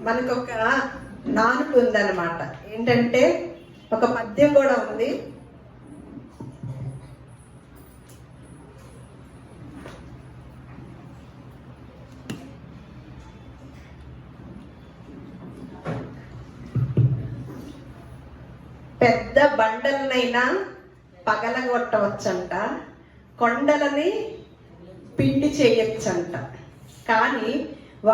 మనకు ఒక నానుడు ఉందన్నమాట. ఏంటంటే ఒక పద్యం కూడా ఉంది. పెద్ద బండలనైనా పగలగొట్టవచ్చంట, కొండలని పిండి చేయొచ్చంట, కానీ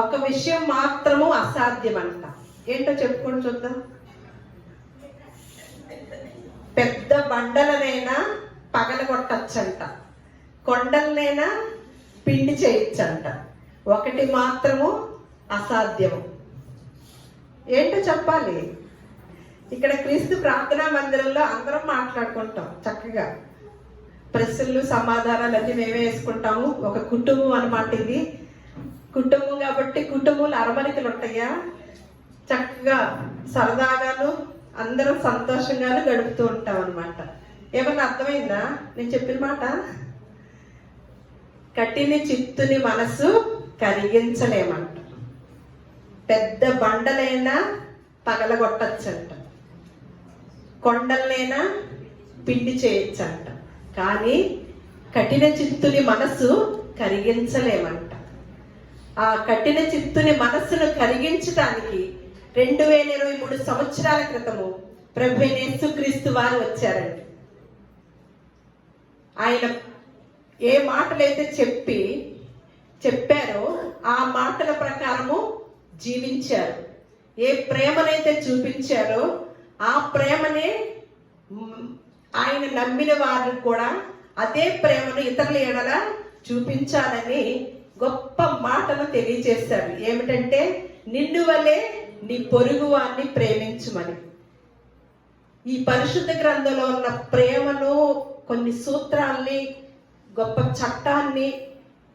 ఒక విషయం మాత్రము అసాధ్యమంట. ఏంటో చెప్పుకొని చూద్దాం. పెద్ద బండలనైనా పగలగొట్టచ్చంట, కొండలనైనా పిండి చేయొచ్చంట, ఒకటి మాత్రము అసాధ్యము. ఏంటో చెప్పాలి. ఇక్కడ క్రీస్తు ప్రార్థనా మందిరంలో అందరం మాట్లాడుకుంటాం చక్కగా. ప్రశ్నలు సమాధానాలు అన్ని మేమే వేసుకుంటాము. ఒక కుటుంబం అన్నమాట ఇది. కుటుంబం కాబట్టి కుటుంబంలో అరమరికలు ఉంటాయా, చక్కగా సరదాగాను అందరం సంతోషంగాను గడుపుతూ ఉంటాం అనమాట. ఏమన్నా అర్థమైందా నేను చెప్పిన మాట? కఠిన చిత్తుని మనసు కరిగించలేమంట, పెద్ద బండలైనా పగలగొట్టచ్చంట, కొండలనైనా పిండి చేయొచ్చంట, కానీ కఠిన చిత్తుని మనసు కరిగించలేమంట. ఆ కఠిన చిత్తుని మనస్సును కరిగించడానికి 2023 సంవత్సరాల క్రితము ప్రభు యేసుక్రీస్తు వారు వచ్చారండి. ఆయన ఏ మాటలైతే చెప్పారో ఆ మాటల ప్రకారము జీవించారు. ఏ ప్రేమనైతే చూపించారో ఆ ప్రేమనే ఆయన నమ్మిన వారు కూడా అదే ప్రేమను ఇతరుల ఎడల చూపించాలని గొప్ప మాటను తెలియజేశారు. ఏమిటంటే, నిన్ను వలె నీ పొరుగు వారిని ప్రేమించుమని. ఈ పరిశుద్ధ గ్రంథంలో ఉన్న ప్రేమను, కొన్ని సూత్రాల్ని, గొప్ప చట్టాన్ని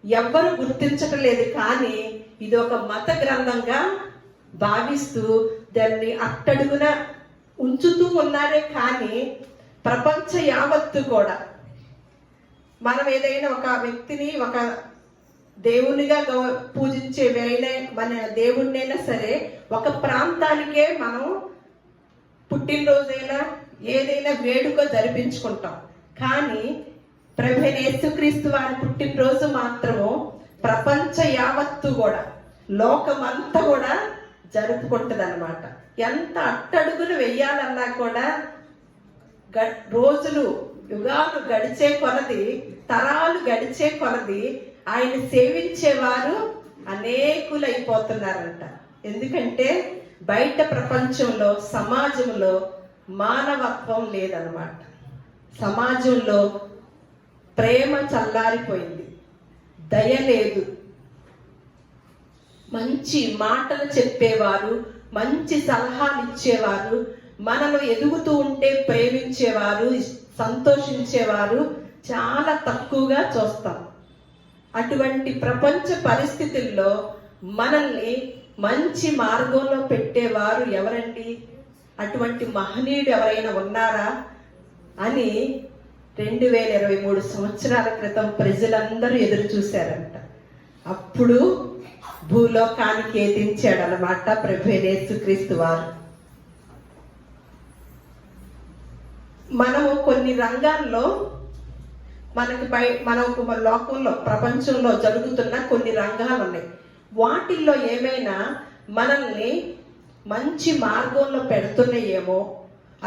ఎవ్వరు గుర్తించటం లేదు. కానీ ఇది ఒక మత గ్రంథంగా భావిస్తూ దాన్ని అట్టడుగున ఉంచుతూ ఉన్నారే. కానీ ప్రపంచ యావత్తు కూడా మనం ఏదైనా ఒక వ్యక్తిని ఒక దేవునిగా పూజించే మన దేవుణ్ణైనా సరే ఒక ప్రాంతానికే మనం పుట్టినరోజైనా ఏదైనా వేడుక జరిపించుకుంటాం. కానీ ప్రభు యేసుక్రీస్తు వారి పుట్టినరోజు మాత్రము ప్రపంచ యావత్తు కూడా, లోకమంతా కూడా జరుపుకుంటుంది అనమాట. ఎంత అట్టడుగును వెయ్యాలన్నా కూడా రోజులు, యుగాలు గడిచే కొలది, తరాలు గడిచే కొలది ఆయన సేవించేవారు అనేకులైపోతున్నారంట. ఎందుకంటే బయట ప్రపంచంలో, సమాజంలో మానవత్వం లేదన్నమాట. సమాజంలో ప్రేమ చల్లారిపోయింది, దయ లేదు. మంచి మాటలు చెప్పేవారు, మంచి సలహాలు ఇచ్చేవారు, మనలో ఎదుగుతూ ఉంటే ప్రేమించేవారు, సంతోషించేవారు చాలా తక్కువగా చూస్తాం. అటువంటి ప్రపంచ పరిస్థితుల్లో మనల్ని మంచి మార్గంలో పెట్టేవారు ఎవరండి? అటువంటి మహనీయుడు ఎవరైనా ఉన్నారా అని 2023 సంవత్సరాల క్రితం ప్రజలందరూ ఎదురు చూశారంట. అప్పుడు భూలోకానికి ఎదించాడు అన్నమాట ప్రభు యేసుక్రీస్తు వారు. మనము కొన్ని రంగాల్లో మనకు లోకంలో, ప్రపంచంలో జరుగుతున్న కొన్ని రంగాలు ఉన్నాయి. వాటిల్లో ఏమైనా మనల్ని మంచి మార్గంలో పెడుతున్నాయేమో,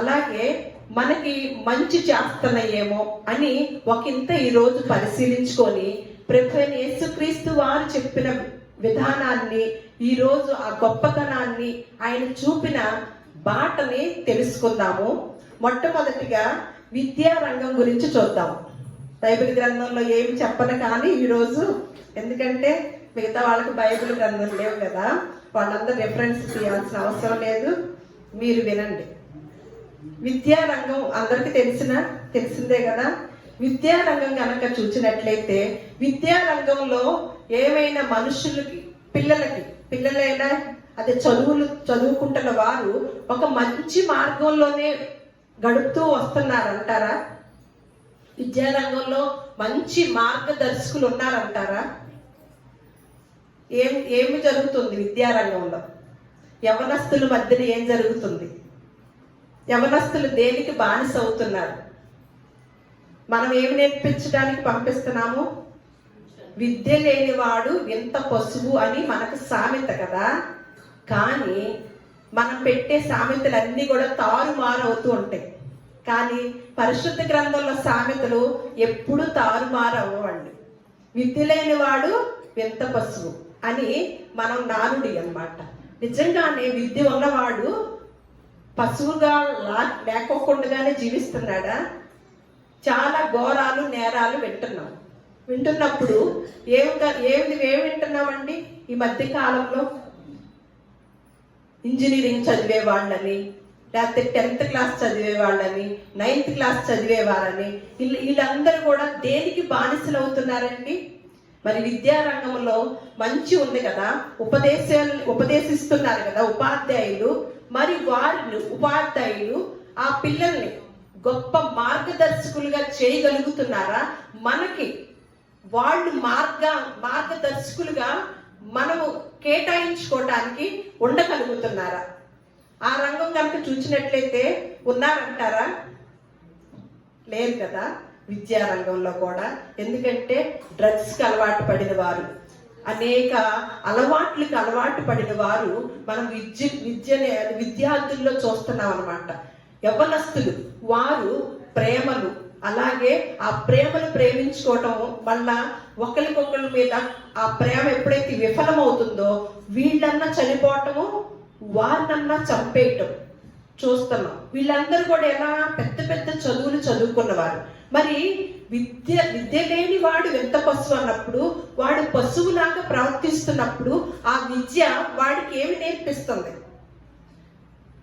అలాగే మనకి మంచి చేస్తున్నాయేమో అని ఒకంత ఈరోజు పరిశీలించుకొని ప్రభు యేసుక్రీస్తు వారు చెప్పిన విధానాన్ని, ఈరోజు ఆ గొప్పతనాన్ని, ఆయన చూపిన బాటని తెలుసుకుందాము. మొట్టమొదటిగా విద్యా రంగం గురించి చూద్దాం. బైబిల్ గ్రంథంలో ఏమి చెప్పను కానీ ఈరోజు, ఎందుకంటే మిగతా వాళ్ళకి బైబిల్ గ్రంథం లేవు కదా, వాళ్ళందరూ రెఫరెన్స్ తీయాల్సిన అవసరం లేదు. మీరు వినండి. విద్యారంగం అందరికీ తెలిసిందే కదా. విద్యారంగం కనుక చూసినట్లయితే, విద్యారంగంలో ఏమైనా మనుషులకి, పిల్లలైనా అదే చదువుకుంటున్న వారు ఒక మంచి మార్గంలోనే గడుపుతూ వస్తున్నారంటారా? విద్యారంగంలో మంచి మార్గదర్శకులు ఉన్నారంటారా? ఏమి జరుగుతుంది విద్యారంగంలో? యవనస్తుల మధ్యన ఏం జరుగుతుంది? యవనస్తులు దేనికి బానిస అవుతున్నారు? మనం ఏమి నేర్పించడానికి పంపిస్తున్నాము? విద్య లేనివాడు వింత పశువు అని మనకు సామెత కదా. కానీ మనం పెట్టే సామెతలన్నీ కూడా తారుమారు అవుతూ ఉంటాయి. కానీ పరిశుద్ధ గ్రంథంలో సామెతలు ఎప్పుడు తారుమారు అవ్వండి. విద్య లేనివాడు వింత పశువు అని మనం నానుడి అన్నమాట. నిజంగానే విద్య ఉన్నవాడు పశువుగా లేకోకుండానే జీవిస్తున్నాడా? చాలా ఘోరాలు నేరాలు వింటున్నప్పుడు ఏమి వింటున్నామండి? ఈ మధ్య కాలంలో ఇంజనీరింగ్ చదివే వాళ్ళని, లేకపోతే 10th క్లాస్ చదివే వాళ్ళని, 9th క్లాస్ చదివేవారని, వీళ్ళందరూ కూడా దేనికి బానిసలు అవుతున్నారండి? మరి విద్యారంగంలో మంచి ఉంది కదా, ఉపదేశిస్తున్నారు కదా ఉపాధ్యాయులు. మరి ఉపాధ్యాయులు ఆ పిల్లల్ని గొప్ప మార్గదర్శకులుగా చేయగలుగుతున్నారా? మనకి వాళ్ళు మార్గదర్శకులుగా మనము కేటాయించుకోవడానికి ఉండగలుగుతున్నారా? ఆ రంగం కనుక చూసినట్లయితే ఉన్నారంటారా? లేరు కదా. విద్యారంగంలో కూడా ఎందుకంటే డ్రగ్స్కి అలవాటు పడిన వారు, అనేక అలవాట్లకు అలవాటు పడిన వారు మనం విద్యార్థుల్లో చూస్తున్నాం అన్నమాట. యవ్వనస్తులు వారు ప్రేమలు, అలాగే ఆ ప్రేమను ప్రేమించుకోవటం వల్ల ఒకరికొకరి మీద ఆ ప్రేమ ఎప్పుడైతే విఫలమవుతుందో వీళ్ళన్నా చనిపోవటము, వారినన్నా చంపేయటం చూస్తున్నాం. వీళ్ళందరూ కూడా ఎలా పెద్ద పెద్ద చదువులు చదువుకున్నవారు. మరి విద్య లేని వాడు ఎంత పశువు అన్నప్పుడు, వాడు పశువులాగా ప్రవర్తిస్తున్నప్పుడు ఆ విద్య వాడికి ఏమి నేర్పిస్తుంది?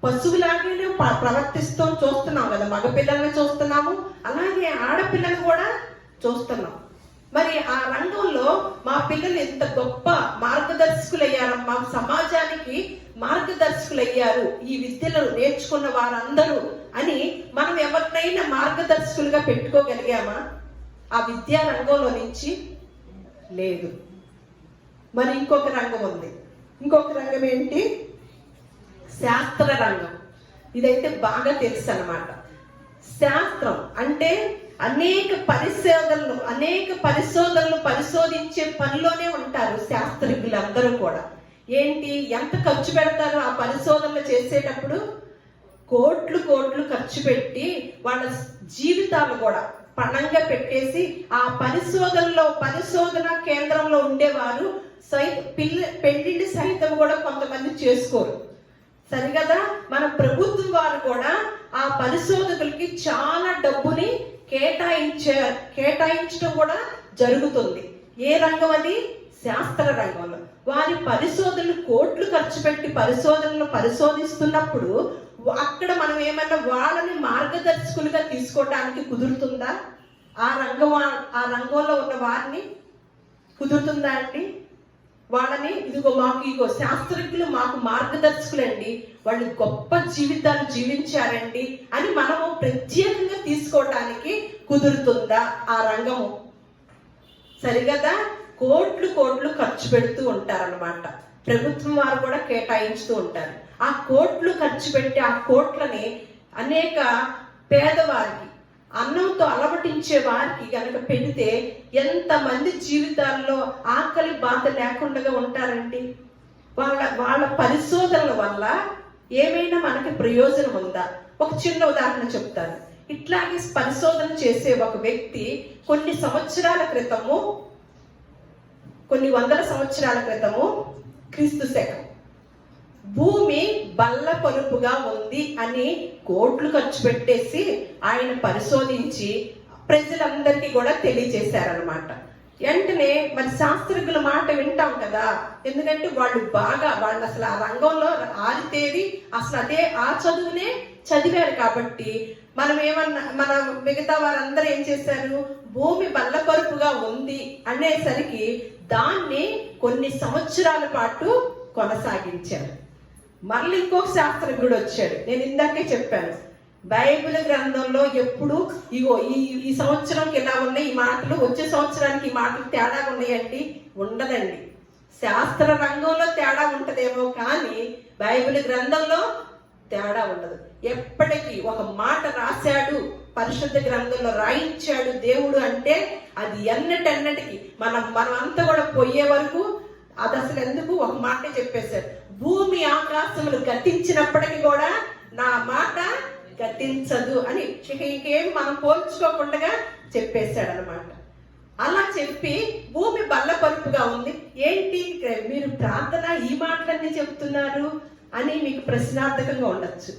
పశువులాగానే ప్రవర్తిస్తూ చూస్తున్నాం కదా. మగపిల్లల్ని చూస్తున్నాము, అలాగే ఆడపిల్లలు కూడా చూస్తున్నాం. మరి ఆ రంగంలో మా పిల్లలు ఎంత గొప్ప మార్గదర్శకులు అయ్యారమ్మా, సమాజానికి మార్గదర్శకులు అయ్యారు ఈ విద్యలు నేర్చుకున్న వారందరూ అని మనం ఎవరినైనా మార్గదర్శకులుగా పెట్టుకోగలిగామా? ఆ విద్యా రంగంలో నుంచి లేదు. మరి ఇంకొక రంగం ఉంది. ఇంకొక రంగం ఏంటి? శాస్త్ర రంగం. ఇదైతే బాగా తెలుసు అన్నమాట. శాస్త్రం అంటే అనేక పరిశోధనలు పరిశోధించే పనిలోనే ఉంటారు శాస్త్రజ్ఞులందరూ కూడా. ఏంటి, ఎంత ఖర్చు పెడతారు ఆ పరిశోధనలు చేసేటప్పుడు? కోట్లు ఖర్చు పెట్టి వాళ్ళ జీవితాలు కూడా పణంగా పెట్టేసి ఆ పరిశోధన కేంద్రంలో ఉండేవారు పెళ్లిళ్ళు సైతం కూడా కొంతమంది చేసుకోరు. సరిగదా. మన ప్రభుత్వం వారు కూడా ఆ పరిశోధకులకి చాలా డబ్బుని కేటాయించడం కూడా జరుగుతుంది. ఏ రంగం అది? శాస్త్ర రంగంలో. వారి పరిశోధనలు కోట్లు ఖర్చు పెట్టి పరిశోధిస్తున్నప్పుడు అక్కడ మనం ఏమన్నా వాళ్ళని మార్గదర్శకులుగా తీసుకోవడానికి కుదురుతుందా? ఆ రంగంలో ఉన్న వారిని కుదురుతుందా అండి? వాళ్ళని ఇదిగో శాస్త్రజ్ఞులు మాకు మార్గదర్శకులండి, వాళ్ళు గొప్ప జీవితాలు జీవించారండి అని మనము ప్రత్యేకంగా తీసుకోవటానికి కుదురుతుందా ఆ రంగము? సరిగదా. కోట్లు ఖర్చు పెడుతూ ఉంటారన్నమాట. ప్రభుత్వం వారు కూడా కేటాయించుతూ ఉంటారు. ఆ కోట్లు ఖర్చు పెట్టి ఆ కోట్లని అనేక పేదవారికి, అన్నంతో అలవటించే వారికి కనుక పెడితే ఎంతమంది జీవితాల్లో ఆకలి బాధ లేకుండా ఉంటారండి. వాళ్ళ పరిశోధనల వల్ల ఏమైనా మనకి ప్రయోజనం ఉందా? ఒక చిన్న ఉదాహరణ చెప్తాను. ఇట్లాగే పరిశోధన చేసే ఒక వ్యక్తి కొన్ని వందల సంవత్సరాల క్రితము క్రీస్తు శకం భూమి బల్ల పరుపుగా ఉంది అని కోట్లు ఖర్చు పెట్టేసి ఆయన పరిశోధించి ప్రజలందరికీ కూడా తెలియజేశారనమాట. వెంటనే మరి శాస్త్రజ్ఞుల మాట వింటాం కదా, ఎందుకంటే వాళ్ళు అసలు ఆ రంగంలో ఆరితేరి అసలు ఆ చదువునే చదివారు కాబట్టి మన మిగతా వారందరూ ఏం చేశారు? భూమి బల్లపరుపుగా ఉంది అనేసరికి దాన్ని కొన్ని సంవత్సరాల పాటు కొనసాగించారు. మళ్ళీ ఇంకొక శాస్త్రజ్ఞుడు వచ్చాడు. నేను ఇందాకే చెప్పాను, బైబిల్ గ్రంథంలో ఎప్పుడు ఇగో ఈ సంవత్సరంకి ఇలా ఉన్నాయి ఈ మాటలు, వచ్చే సంవత్సరానికి ఈ మాటలు తేడా ఉన్నాయండి? ఉండదండి. శాస్త్ర రంగంలో తేడా ఉంటదేమో కానీ బైబిల్ గ్రంథంలో తేడా ఉండదు. ఎప్పటికీ ఒక మాట రాశాడు, పరిశుద్ధ గ్రంథంలో రాయించాడు దేవుడు అంటే అది ఎన్నటెన్నటికి మనం అంతా కూడా పోయే వరకు అది అసలు ఎందుకు ఒక మాటే చెప్పేశాడు. భూమి ఆకాశములు గతించినప్పటికీ కూడా నా మాట గతించదు అని ఇంకేం మనం పోల్చుకోకుండా చెప్పేశాడు అనమాట. అలా చెప్పి భూమి బల్లపరుపుగా ఉంది. ఏంటి మీరు ప్రార్థన ఈ మాటలన్నీ చెప్తున్నారు అని మీకు ప్రశ్నార్థకంగా ఉండొచ్చు.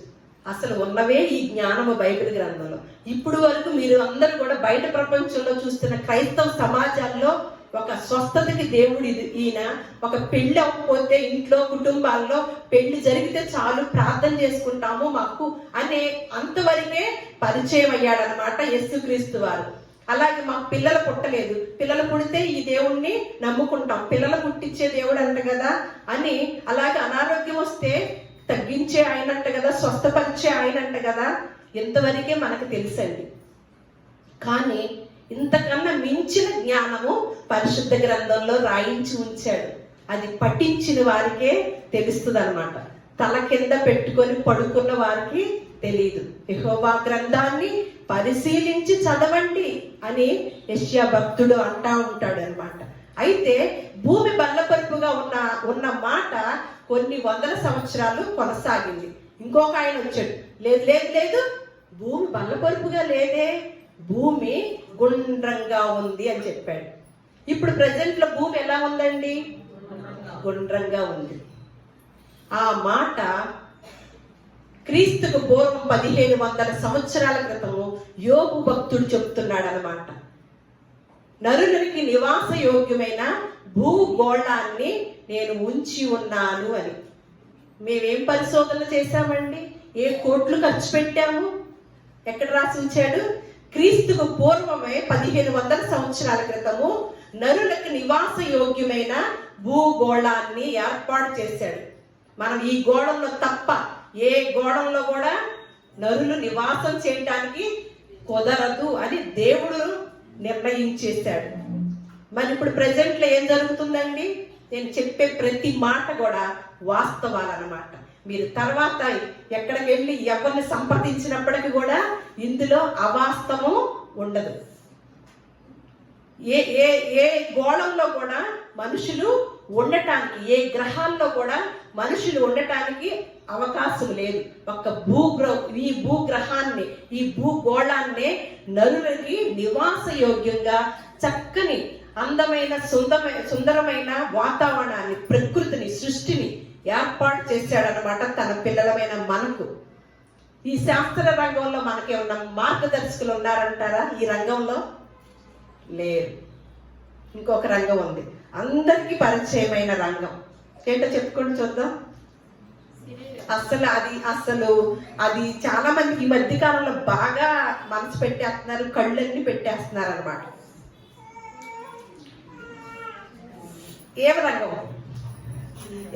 అసలు ఉన్నవే ఈ జ్ఞానము బైబిల్ గ్రంథంలో. ఇప్పుడు వరకు మీరు అందరూ కూడా బయట ప్రపంచంలో చూస్తున్న క్రైస్తవ సమాజాల్లో ఒక స్వస్థతకి దేవుడు ఈయన, ఒక పెళ్లి అవ్వకపోతే ఇంట్లో కుటుంబాల్లో పెళ్లి జరిగితే చాలు ప్రార్థన చేసుకుంటాము మాకు అనే అంతవరకే పరిచయం అయ్యాడనమాట యేసుక్రీస్తు వారు. అలాగే మాకు పిల్లలు పుట్టలేదు, పిల్లలు పుడితే ఈ దేవుణ్ణి నమ్ముకుంటాం, పిల్లలు పుట్టించే దేవుడు అంట కదా అని. అలాగే అనారోగ్యం వస్తే తగ్గించే ఆయనంట కదా, స్వస్థపరిచే ఆయనంట కదా. ఇంతవరకే మనకు తెలుసండి. కానీ ఇంతకన్నా మించిన జ్ఞానము పరిశుద్ధ గ్రంథంలో రాయించి ఉంచాడు. అది పఠించిన వారికే తెలుస్తుంది అనమాట. తల కింద పెట్టుకొని పడుకున్న వారికి తెలియదు. యెహోవా గ్రంథాన్ని పరిశీలించి చదవండి అని యెషయా భక్తుడు అంటా ఉంటాడు అనమాట. అయితే భూమి బల్లపరుపుగా ఉన్న మాట కొన్ని వందల సంవత్సరాలు కొనసాగింది. ఇంకొక ఆయన వచ్చాడు, లేదు లేదు లేదు భూమి బల్లపరుపుగా లేదే, భూమి గుండ్రంగా ఉంది అని చెప్పాడు. ఇప్పుడు ప్రెజెంట్ లో భూమి ఎలా ఉందండి? గుండ్రంగా ఉంది. ఆ మాట క్రీస్తుకు పూర్వం 1500 సంవత్సరాల క్రితము యోబు భక్తుడు చెప్తున్నాడు అనమాట. నరులకి నివాస యోగ్యమైన భూగోళాన్ని నేను ఉంచి ఉన్నాను అని. మేమేం పరిశోధన చేశామండి? ఏ కోట్లు ఖర్చు పెట్టాము? ఎక్కడ రాసి ఉంచాడు? క్రీస్తుకు పూర్వమే 1500 సంవత్సరాల క్రితము నరులకు నివాస యోగ్యమైన భూగోళాన్ని ఏర్పాటు చేశాడు. మనం ఈ గోళంలో తప్ప ఏ గోళంలో కూడా నరులు నివాసం చేయటానికి కుదరదు అని దేవుడు నిర్ణయించేశాడు. మరి ఇప్పుడు ప్రెజెంట్ లో ఏం జరుగుతుందండి? నేను చెప్పే ప్రతి మాట కూడా వాస్తవాలన్నమాట. మీరు తర్వాత ఎక్కడికి వెళ్ళి ఎవరిని సంప్రదించినప్పటికీ కూడా ఇందులో అవాస్తవం ఉండదు. ఏ ఏ ఏ గోళంలో కూడా మనుషులు ఉండటానికి, ఏ గ్రహాల్లో కూడా మనుషులు ఉండటానికి అవకాశం లేదు. ఒక ఈ భూగ్రహాన్ని, ఈ భూగోళాన్నే నరులకి నివాస యోగ్యంగా చక్కని అందమైన సుందరమైన వాతావరణాన్ని, ప్రకృతిని, సృష్టిని ఏర్పాటు చేశాడనమాట తన పిల్లలమైన మనకు. ఈ శాస్త్ర రంగంలో మనకేమన్నా మార్గదర్శకులు ఉన్నారంటారా? ఈ రంగంలో లేరు. ఇంకొక రంగం ఉంది, అందరికీ పరిచయమైన రంగం. ఏంటో చెప్పుకొని చూద్దాం. అసలు అది చాలా మంది ఈ మధ్య కాలంలో బాగా మనసు పెట్టేస్తున్నారు, కళ్ళన్నీ పెట్టేస్తున్నారు అనమాట. ఏ రంగం?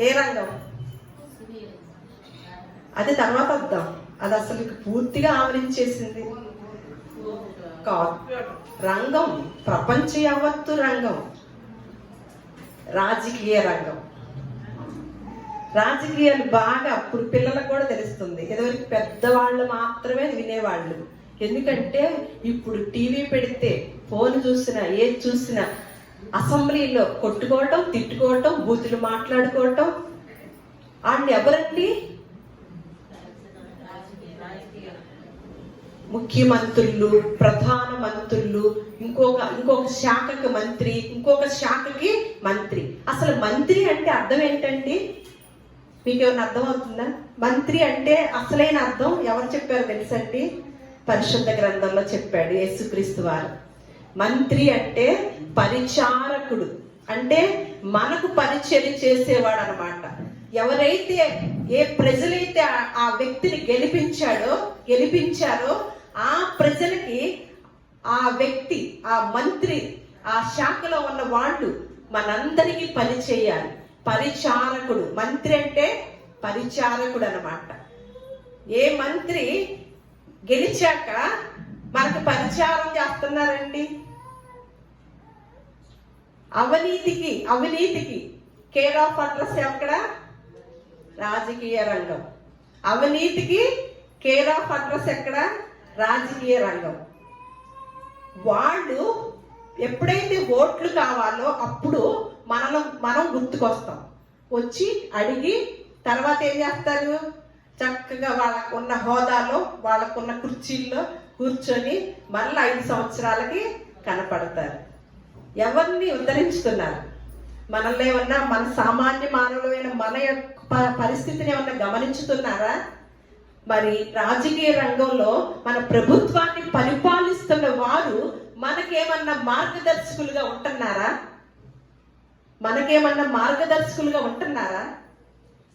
ఏ రంగం? అది తర్వాత వద్దాం. అది అసలు పూర్తిగా ఆవరించేసింది కాదు. రంగం ప్రపంచ యావత్తు రంగం, రాజకీయ రంగం. రాజకీయాలు బాగా అప్పుడు పిల్లలకు కూడా తెలుస్తుంది. ఇదివరకు పెద్దవాళ్ళు మాత్రమే వినేవాళ్ళు. ఎందుకంటే ఇప్పుడు టీవీ పెడితే, ఫోన్ చూసినా, ఏది చూసినా అసెంబ్లీలో కొట్టుకోవటం, తిట్టుకోవటం, బూతులు మాట్లాడుకోవటం. వాడిని ఎవరండి? ముఖ్యమంత్రులు, ప్రధాన మంత్రులు, ఇంకొక శాఖకి మంత్రి, ఇంకొక శాఖకి మంత్రి. అసలు మంత్రి అంటే అర్థం ఏంటండి? మీకేమైనా అర్థం అవుతుందా? మంత్రి అంటే అసలైన అర్థం ఎవరు చెప్పారు తెలుసండి? పరిశుద్ధ గ్రంథంలో చెప్పాడు యేసుక్రీస్తు వారు. మంత్రి అంటే పరిచారకుడు, అంటే మనకు పరిచయం చేసేవాడు అనమాట. ఎవరైతే, ఏ ప్రజలైతే ఆ వ్యక్తిని గెలిపించారో ఆ ప్రజలకి ఆ వ్యక్తి, ఆ మంత్రి, ఆ శాఖలో ఉన్న వాళ్ళు మనందరికీ పని చేయాలి. పరిచారకుడు. మంత్రి అంటే పరిచారకుడు అన్నమాట. ఏ మంత్రి గెలిచాక మనకు పరిచారం చేస్తున్నారండి? అవినీతికి కేర్ ఆఫ్ అడ్రస్ ఎక్కడ? రాజకీయ రంగం. అవినీతికి కేర్ ఆఫ్ అడ్రస్ ఎక్కడ? రాజకీయ రంగం. వాళ్ళు ఎప్పుడైతే ఓట్లు కావాలో అప్పుడు మనం గుర్తుకొస్తాం. వచ్చి అడిగి తర్వాత ఏం చేస్తారు? చక్కగా వాళ్ళకున్న హోదాలో వాళ్ళకున్న కుర్చీల్లో కూర్చొని మళ్ళీ 5 సంవత్సరాలకి కనపడతారు. ఎవరిని ఉద్ధరించుతున్నారు? మనల్ని ఏమన్నా, మన సామాన్య మానవులైన మన యొక్క పరిస్థితిని ఏమన్నా గమనించుతున్నారా? మరి రాజకీయ రంగంలో మన ప్రభుత్వాన్ని పరిపాలిస్తున్న వారు మనకేమన్నా మార్గదర్శకులుగా ఉంటున్నారా? మనకేమన్నా మార్గదర్శకులుగా ఉంటున్నారా?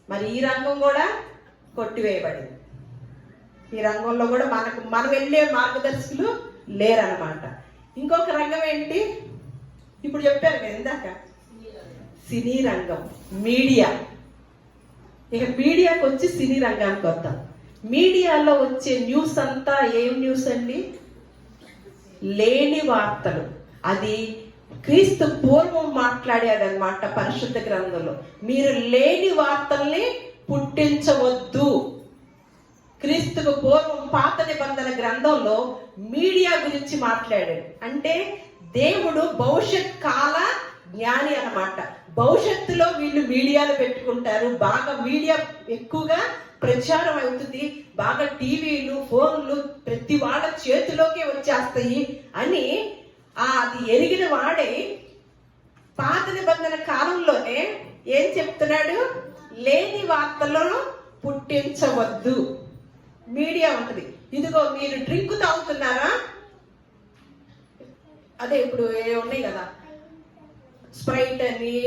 మరి ఈ రంగం కూడా కొట్టివేయబడింది. ఈ రంగంలో కూడా మనం వెళ్ళే మార్గదర్శకులు లేరన్నమాట. ఇంకొక రంగం ఏంటి? ఇప్పుడు చెప్పారు కదా ఇందాక, సినీ రంగం, మీడియా. ఇక మీడియాకి వచ్చి సినీ రంగానికి వద్దాం. మీడియాలో వచ్చే న్యూస్ అంతా ఏం న్యూస్ అండి? లేని వార్తలు. అది క్రీస్తు పూర్వం మాట్లాడేదన్నమాట పరిశుద్ధ గ్రంథంలో. మీరు లేని వార్తల్ని పుట్టించవద్దు. క్రీస్తుకు పూర్వం పాత నిబంధన గ్రంథంలో మీడియా గురించి మాట్లాడాడు. అంటే దేవుడు భవిష్యత్ కాల జ్ఞాని అన్నమాట. భవిష్యత్తులో వీళ్ళు మీడియాలు పెట్టుకుంటారు, బాగా మీడియా ఎక్కువగా ప్రచారం అవుతుంది, బాగా టీవీలు, ఫోన్లు ప్రతి వాళ్ళ చేతిలోకే వచ్చేస్తాయి అని అది ఎరిగిన వాడే పాత నిబంధన కాలంలోనే ఏం చెప్తున్నాడు? లేని వార్తలను పుట్టించవద్దు. మీడియా ఉంటుంది. ఇదిగో మీరు డ్రింక్ తాగుతున్నారా? అదే ఇప్పుడు ఉన్నాయి కదా, స్ప్రైట్ అని,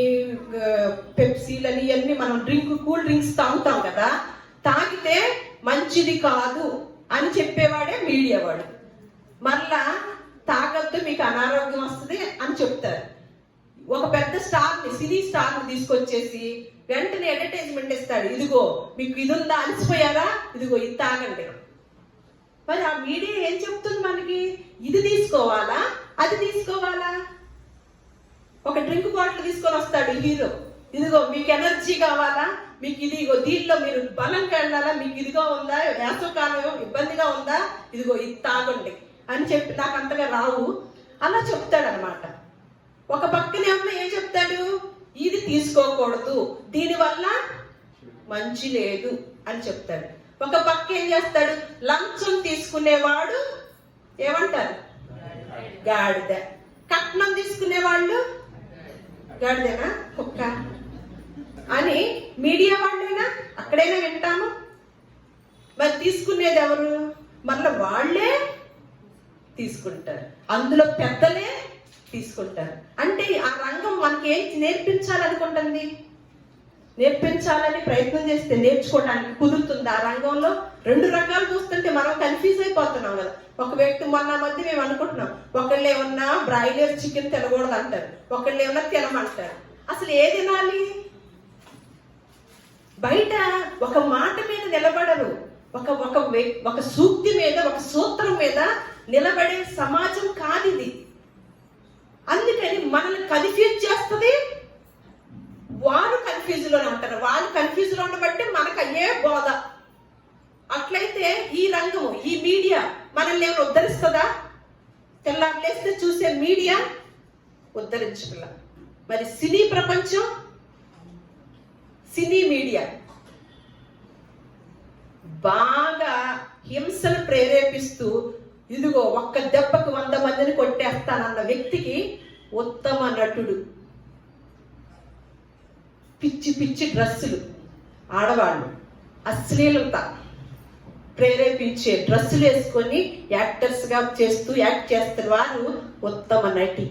పెప్సీలని, ఇవన్నీ మనం కూల్ డ్రింక్స్ తాగుతాం కదా. తాగితే మంచిది కాదు అని చెప్పేవాడే మీడియా వాడు. మళ్ళా తాగద్దు, మీకు అనారోగ్యం వస్తుంది అని చెప్తారు. ఒక పెద్ద స్టార్ని, సినీ స్టార్ని తీసుకొచ్చేసి వెంటనే అడ్వర్టైజ్మెంట్ ఇస్తాడు. ఇదిగో మీకు ఇది ఉందా, అలసిపోయారా, ఇదిగో ఇది తాగండి. మరి ఆ మీడియా ఏం చెప్తుంది మనకి? ఇది తీసుకోవాలా, అది తీసుకోవాలా? ఒక డ్రింక్ బాటిల్ తీసుకొని వస్తాడు హీరో. ఇదిగో మీకు ఎనర్జీ కావాలా, మీకు ఇదిగో దీనిలో మీరు బలంగా వెళ్ళాలా, మీకు ఇదిగా ఉందా, వేసవకాలం ఇబ్బందిగా ఉందా, ఇదిగో ఇది తాగండి అని చెప్పి, నాకు అంతగా రావు అలా చెప్తాడు అనమాట. ఒక పక్కనేమో ఏం చెప్తాడు? ఇది తీసుకోకూడదు, దీనివల్ల మంచి లేదు అని చెప్తాడు. ఒక పక్క ఏం చేస్తాడు? లంచం తీసుకునేవాడు ఏమంటారు? గాడిద. కట్నం తీసుకునేవాళ్ళు గాడిదేనా, కుక్క అని మీడియా వాళ్ళైనా అక్కడైనా వింటాము. మరి తీసుకునేది ఎవరు? మళ్ళీ వాళ్ళే తీసుకుంటారు, అందులో పెద్దలే తీసుకుంటారు. అంటే ఆ రంగం మనకి ఏం నేర్పించాలనుకుంటుంది? నేర్పించాలని ప్రయత్నం చేస్తే నేర్చుకోవడానికి కుదురుతుంది. ఆ రంగంలో 2 రంగాలు చూస్తుంటే మనం కన్ఫ్యూజ్ అయిపోతున్నాం కదా. ఒక వ్యక్తి మొన్న మధ్య మేము అనుకుంటున్నాం, ఒకళ్ళు ఏమన్నా బ్రాయిలర్ చికెన్ తినకూడదు అంటారు, ఒకళ్ళు ఏమన్నా తినమంటారు. అసలు ఏది తినాలి? బయట ఒక మాట మీద నిలబడరు, ఒక సూక్తి మీద, ఒక సూత్రం మీద నిలబడే సమాజం కాదిది. అందుకని మనల్ని కన్ఫ్యూజ్ చేస్తుంది. వారు కన్ఫ్యూజ్ లోనే ఉంటారు. వాళ్ళు కన్ఫ్యూజ్ లో ఉండబట్టి మనకు అయ్యే బోధ. అట్లయితే ఈ రంగము, ఈ మీడియా మనల్ని ఏమైనా ఉద్ధరిస్తుందా? తెల్లారులేస్తే చూసే మీడియా ఉద్ధరించుకులా. మరి సినీ ప్రపంచం, సినీ మీడియా బాగా హింసను ప్రేరేపిస్తూ, ఇదిగో ఒక్క దెబ్బకు 100 మందిని కొట్టేస్తానన్న వ్యక్తికి ఉత్తమ నటుడు. పిచ్చి పిచ్చి డ్రెస్సులు, ఆడవాళ్ళు అశ్లీలత ప్రేరేపించే డ్రెస్సులు వేసుకొని యాక్టర్స్గా యాక్ట్ చేస్తున్న వారు ఉత్తమ నటి.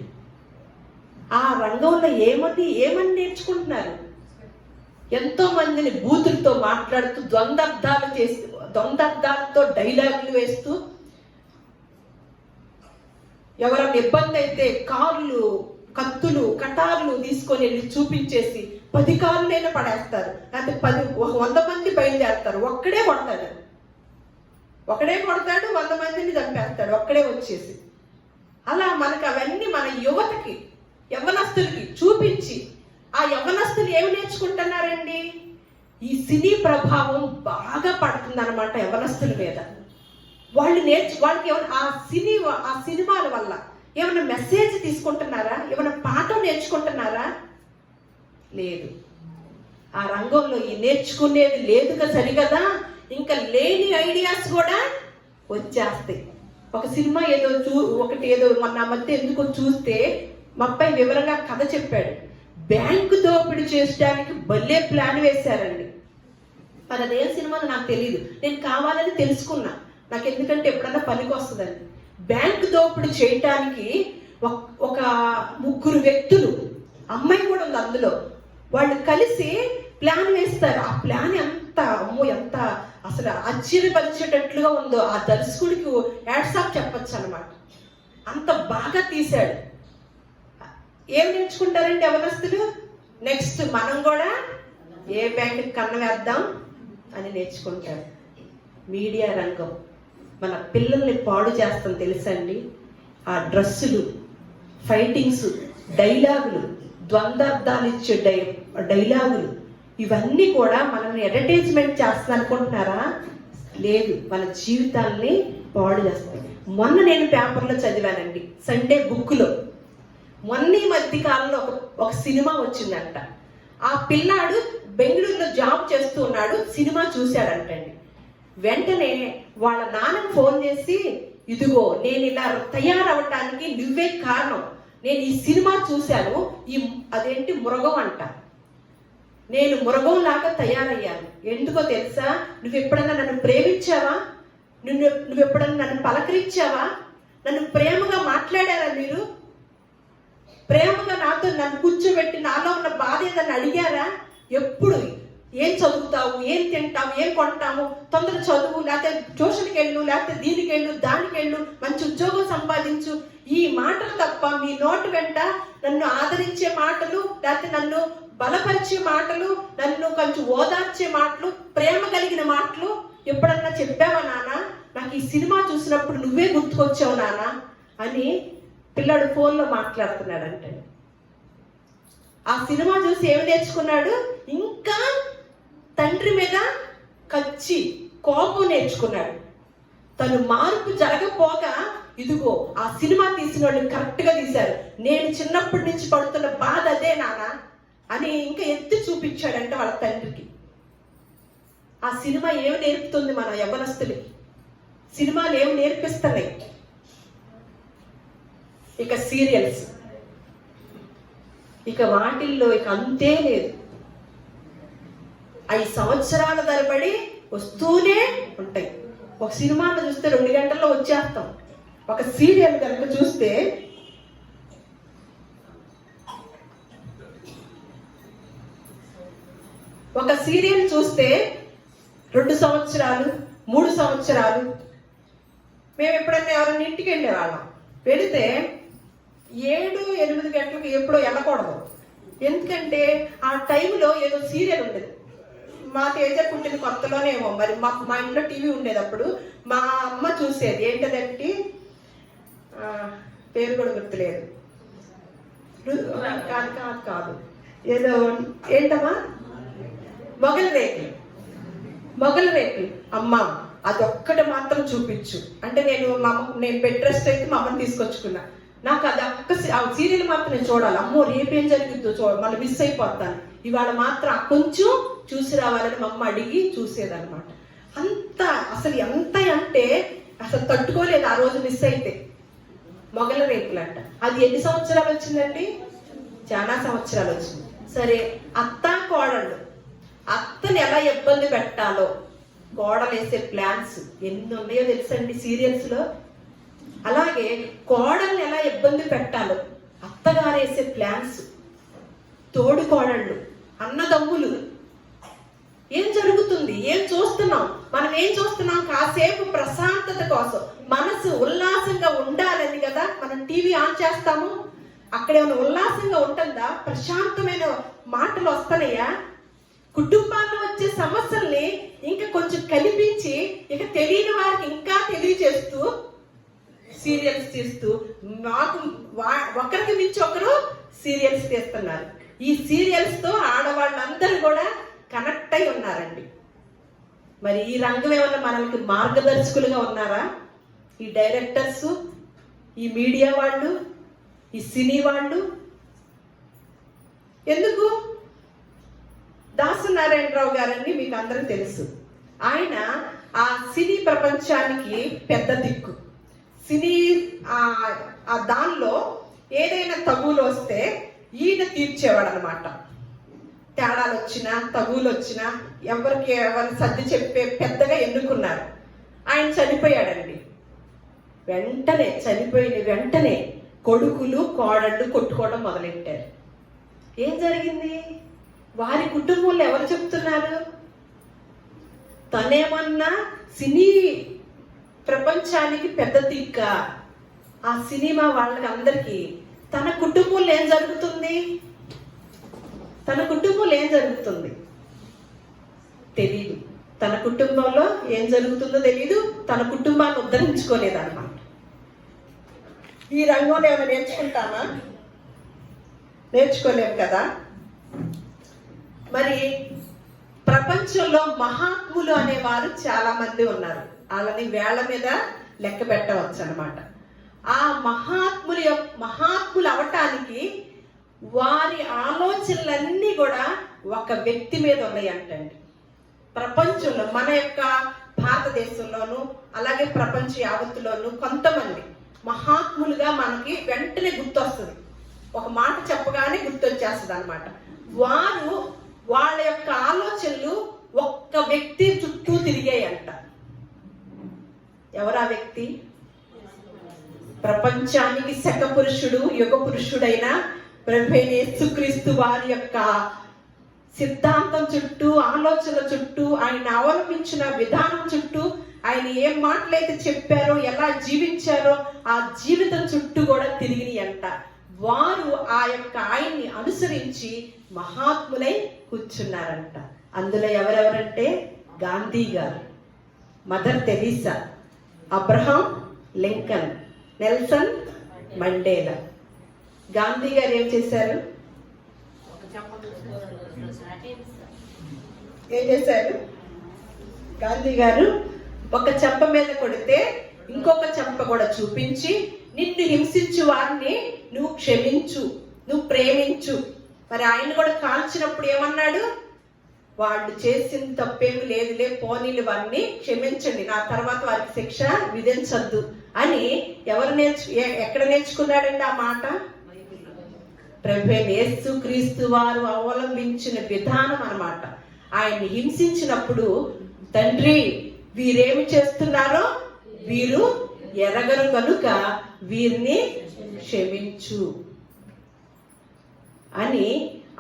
ఆ రంగంలో ఏమని నేర్చుకుంటున్నారు? ఎంతో మందిని బూతులతో మాట్లాడుతూ, ద్వంద్వార్థాలతో డైలాగులు వేస్తూ, ఎవరైనా ఇబ్బంది అయితే కార్లు, కత్తులు, కటార్లు తీసుకొని వెళ్ళి చూపించేసి 10 కార్లైనా పడేస్తారు. అంటే 100 మంది బయలుదేరుతారు, ఒక్కడే కొడతాడు 100 మందిని చంపేస్తాడు ఒక్కడే వచ్చేసి. అలా మనకు అవన్నీ మన యువతకి, యవ్వనస్తులకి చూపించి ఆ యవ్వనస్తులు ఏమి నేర్చుకుంటున్నారండి? ఈ సినీ ప్రభావం బాగా పడుతుంది అనమాట యవ్వనస్తుల మీద. వాళ్ళకి ఏమైనా ఆ సినిమాల వల్ల ఏమైనా మెసేజ్ తీసుకుంటున్నారా? ఏమైనా పాఠం నేర్చుకుంటున్నారా? లేదు. ఆ రంగంలో ఈ నేర్చుకునేది లేదుగా సరిగదా, ఇంకా లేని ఐడియాస్ కూడా వచ్చేస్తాయి. ఒక సినిమా ఏదో మొన్న మధ్య ఎందుకో చూస్తే మా అబ్బాయి వివరంగా కథ చెప్పాడు. బ్యాంకు దోపిడీ చేయడానికి భలే ప్లాన్ వేశారండి. మరి అదే సినిమాలో నాకు తెలియదు, నేను కావాలని తెలుసుకున్నా, నాకు ఎందుకంటే ఎప్పుడన్నా పనికి వస్తుందండి. బ్యాంకు దోపిడీ చేయటానికి ఒక 3 వ్యక్తులు, అమ్మాయి కూడా ఉంది అందులో, వాళ్ళు కలిసి ప్లాన్ వేస్తారు. ఆ ప్లాన్ ఎంత అసలు ఆశ్చర్యపరిచేటట్లుగా ఉందో ఆ దర్శకుడికి హ్యాట్స్ ఆఫ్ చెప్పచ్చు అనమాట. అంత బాగా తీశాడు. ఏం నేర్చుకుంటారండి యవనస్తులు? నెక్స్ట్ మనం కూడా ఏ బ్యాంకుకి కన్న వేద్దాం అని నేర్చుకుంటారు. మీడియా రంగం మన పిల్లల్ని పాడు చేస్తాం తెలుసండి. ఆ డ్రెస్సులు, ఫైటింగ్స్, డైలాగులు, ద్వంద్వార్థాలు ఇచ్చే డైలాగులు, ఇవన్నీ కూడా మనల్ని అడ్వర్టైజ్మెంట్ చేస్తాను అనుకుంటున్నారా? లేదు, మన జీవితాల్ని పాడు చేస్తాయి. మొన్న నేను పేపర్లో చదివానండి, సండే బుక్లో, మొన్న ఈ మధ్య కాలంలో ఒక సినిమా వచ్చిందంట. ఆ పిల్లాడు బెంగళూరులో జాబ్ చేస్తూ ఉన్నాడు, సినిమా చూశాడంటండి. వెంటనే వాళ్ళ నాన్నకు ఫోన్ చేసి, ఇదిగో నేను ఇలా తయారవటానికి నువ్వే కారణం, నేను ఈ సినిమా చూశాను, అదేంటి మృగం అంట, నేను మృగంలాగా తయారయ్యాను. ఎందుకో తెలుసా? నువ్వు ఎప్పుడన్నా నన్ను ప్రేమించావా? నువ్వు ఎప్పుడన్నా నన్ను పలకరించావా? నన్ను ప్రేమగా మాట్లాడారా? మీరు ప్రేమగా నాతో నన్ను కూర్చోబెట్టి నాలో ఉన్న బాధ ఏదన్నా అడిగారా? ఎప్పుడు ఏం చదువుతావు, ఏం తింటావు, ఏం కొంటాము, తొందర చదువు, లేకపోతే ట్యూషన్కి వెళ్ళు, లేకపోతే దీనికి వెళ్ళు, దానికి వెళ్ళు, మంచి ఉద్యోగం సంపాదించు, ఈ మాటలు తప్ప మీ నోటి వెంట నన్ను ఆదరించే మాటలు, లేకపోతే నన్ను బలపరిచే మాటలు, నన్ను కొంచెం ఓదార్చే మాటలు, ప్రేమ కలిగిన మాటలు ఎప్పుడన్నా చెప్పావా నాన్న? నాకు ఈ సినిమా చూసినప్పుడు నువ్వే గుర్తుకొచ్చావు నాన్న అని పిల్లాడు ఫోన్లో మాట్లాడుతున్నాడంటే, ఆ సినిమా చూసి ఏమి నేర్చుకున్నాడు? ఇంకా తండ్రి మీద కోపం నేర్చుకున్నాడు. తను మార్పు జరగపోగా, ఇదిగో ఆ సినిమా తీసిన వాళ్ళు కరెక్ట్గా తీశారు, నేను చిన్నప్పటి నుంచి పడుతున్న బాధ అదే నాన్న అని ఇంకా ఎత్తి చూపించాడంటే వాళ్ళ తండ్రికి. ఆ సినిమా ఏమి నేర్పుతుంది మన యవ్వనస్తులకి? సినిమాలు ఏమి నేర్పిస్తున్నాయి? ఇక సీరియల్స్, ఇక వాటిల్లో ఇక అంతే లేదు. 5 సంవత్సరాల తరబడి వస్తూనే ఉంటాయి. ఒక సినిమాను చూస్తే 2 గంటల్లో వచ్చేస్తాం. ఒక సీరియల్ కనుక చూస్తే ఒక సీరియల్ చూస్తే 2 సంవత్సరాలు 3 సంవత్సరాలు. మేము ఎప్పుడైనా ఎవరైనా ఇంటికి వెళ్ళేవాళ్ళం, వెళితే 7-8 గంటలకు ఎప్పుడో వెళ్ళకూడదు. ఎందుకంటే ఆ టైంలో ఏదో సీరియల్ ఉండేది. మా తేజ పుట్టిన కొత్తలోనేమో మరి మా ఇంట్లో టీవీ ఉండేది. అప్పుడు మా అమ్మ చూసేది ఏంటదంటే, పేరు కూడా గుర్తులేదు, కాదు ఏదో ఏంటమ్మా, మొగల రేకులు. అమ్మ అదొక్కటి మాత్రం చూపించు అంటే నేను బెడ్ రెస్ట్ అయితే మా అమ్మని తీసుకొచ్చుకున్నా. నాకు అది ఆ సీరియల్ మాత్రం నేను చూడాలి. అమ్మో రేపేం జరిగిద్దో మళ్ళీ మిస్ అయిపోతాను, ఇవాళ మాత్రం కొంచెం చూసి రావాలని మా అమ్మ అడిగి చూసేదన్నమాట. అంత అసలు ఎంత అంటే అసలు తట్టుకోలేదు ఆ రోజు మిస్ అయితే. మొగల రేకులు అంట. అది ఎన్ని సంవత్సరాలు వచ్చిందండి? చాలా సంవత్సరాలు వచ్చింది. సరే, అత్త కోడళ్ళు, అత్తని ఎలా ఇబ్బంది పెట్టాలో కోడలు వేసే ప్లాన్స్ ఎన్ని ఉన్నాయో తెలుసండి సీరియల్స్ లో. అలాగే కోడల్ని ఎలా ఇబ్బంది పెట్టాలో అత్తగారు వేసే ప్లాన్స్, తోడు కోడళ్ళు, అన్నదమ్ములు. ఏం జరుగుతుంది? ఏం చూస్తున్నాం మనం? ఏం చూస్తున్నాం? కాసేపు ప్రశాంతత కోసం, మనసు ఉల్లాసంగా ఉండాలని కదా మనం టీవీ ఆన్ చేస్తాము. అక్కడేమైనా ఉల్లాసంగా ఉంటుందా? ప్రశాంతమైన మాటలు వస్తున్నాయా? కుటుంబాల్లో వచ్చే సమస్యల్ని ఇంకా కొంచెం కల్పించి ఇక తెలియని వారికి ఇంకా తెలియజేస్తూ సీరియల్స్ తీస్తూ, మాకు ఒకరికి మించి ఒకరు సీరియల్స్ తీస్తున్నారు. ఈ సీరియల్స్తో ఆడవాళ్ళందరూ కూడా కనెక్ట్ అయి ఉన్నారండి. మరి ఈ రంగం ఏమన్నా మనకి మార్గదర్శకులుగా ఉన్నారా? ఈ డైరెక్టర్స్, ఈ మీడియా వాళ్ళు, ఈ సినీ వాళ్ళు. ఎందుకు? దాసనారాయణరావు గారని మీకు అందరికీ తెలుసు. ఆయన ఆ సినీ ప్రపంచానికి పెద్ద దిక్కు. సినీ ఆ దానిలో ఏదైనా తగులు వస్తే ఈయన తీర్చేవాడు అనమాట. తేడాలు వచ్చినా తగులు వచ్చినా ఎవరికి సర్ది చెప్పే పెద్దగా ఎన్నుకున్నారు. ఆయన చనిపోయాడండి. చనిపోయిన వెంటనే కొడుకులు కోడళ్ళు కొట్టుకోవడం మొదలెట్టారు. ఏం జరిగింది? వారి కుటుంబంలో ఎవరు చెప్తున్నారు? తనేమన్నా సినీ ప్రపంచానికి పెద్ద దిక్క, ఆ సినిమా వాళ్ళకి అందరికీ తన కుటుంబంలో ఏం జరుగుతుంది? తెలీదు. తన కుటుంబంలో ఏం జరుగుతుందో తెలీదు. తన కుటుంబాన్ని ఉద్ధరించుకోలేదన్నమాట. ఈ రంగంలో ఏమైనా నేర్చుకుంటామా? నేర్చుకోలేము కదా. మరి ప్రపంచంలో మహాత్ములు అనేవారు చాలా మంది ఉన్నారు. వాళ్ళని వేళ్ల మీద లెక్క పెట్టవచ్చు అనమాట. ఆ మహాత్ములు అవటానికి వారి ఆలోచనలన్నీ కూడా ఒక వ్యక్తి మీద ఉన్నాయి అంటండి. ప్రపంచంలో మన యొక్క భారతదేశంలోను అలాగే ప్రపంచ యావత్తులోను కొంతమంది మహాత్ములుగా మనకి వెంటనే గుర్తొస్తుంది. ఒక మాట చెప్పగానే గుర్తొచ్చేస్తుంది అనమాట. వాళ్ళ యొక్క ఆలోచనలు ఒక్క వ్యక్తి చుట్టూ తిరిగాయంట. ఎవరా వ్యక్తి? ప్రపంచానికి శక పురుషుడు, యుగ పురుషుడైన ప్రభువైన యేసుక్రీస్తు వారి యొక్క సిద్ధాంతం చుట్టూ, ఆలోచన చుట్టూ, ఆయన అవలంబించిన విధానం చుట్టూ, ఆయన ఏం మాటలైతే చెప్పారో, ఎలా జీవించారో ఆ జీవితం చుట్టూ కూడా తిరిగి అంట. వారు ఆ యొక్క ఆయన్ని అనుసరించి మహాత్ములై కూర్చున్నారంట. అందులో ఎవరెవరంటే గాంధీ గారు, mother Teresa, Abraham Lincoln, Nelson Mandela. Gandhi గారు ఏం చేశారు? గాంధీ గారు ఒక చెంప మీద కొడితే ఇంకొక చెంప కూడా చూపించి, నిన్ను హింసించు వారిని నువ్వు క్షమించు, నువ్వు ప్రేమించు. మరి ఆయన కూడా కాల్చినప్పుడు ఏమన్నాడు? వాళ్ళు చేసిన తప్పేమి లేదులే, పోనీలు వారిని క్షమించండి, నా తర్వాత వారికి శిక్ష విధించద్దు అని ఎక్కడ నేర్చుకున్నాడండి ఆ మాట? ప్రభువైన యేసుక్రీస్తు వారు అవలంబించిన విధానం అన్నమాట. ఆయన్ని హింసించినప్పుడు, తండ్రి వీరేమి చేస్తున్నారో వీరు ఎరగరు కనుక వీరిని క్షమించు అని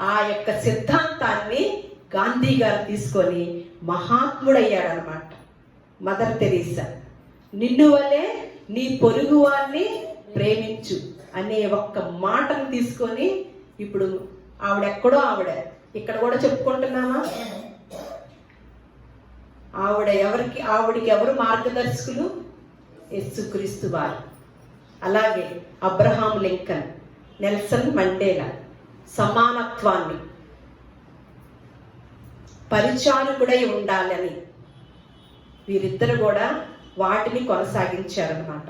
ఆ యొక్క సిద్ధాంతాన్ని గాంధీ గారు తీసుకొని మహాత్ముడయ్యాడనమాట. మదర్ తెరీసా నిన్ను వలె నీ పొరుగు వారిని ప్రేమించు అనే ఒక్క మాటను తీసుకొని ఇప్పుడు ఆవిడెక్కడో ఇక్కడ కూడా చెప్పుకుంటున్నామా? ఆవిడికి ఎవరు మార్గదర్శకులు? యేసుక్రీస్తు వారు. అలాగే అబ్రహాం లింకన్, నెల్సన్ మండేలా సమానత్వాన్ని, పరిచారకుడై ఉండాలని వీరిద్దరు కూడా వాటిని కొనసాగించారనమాట.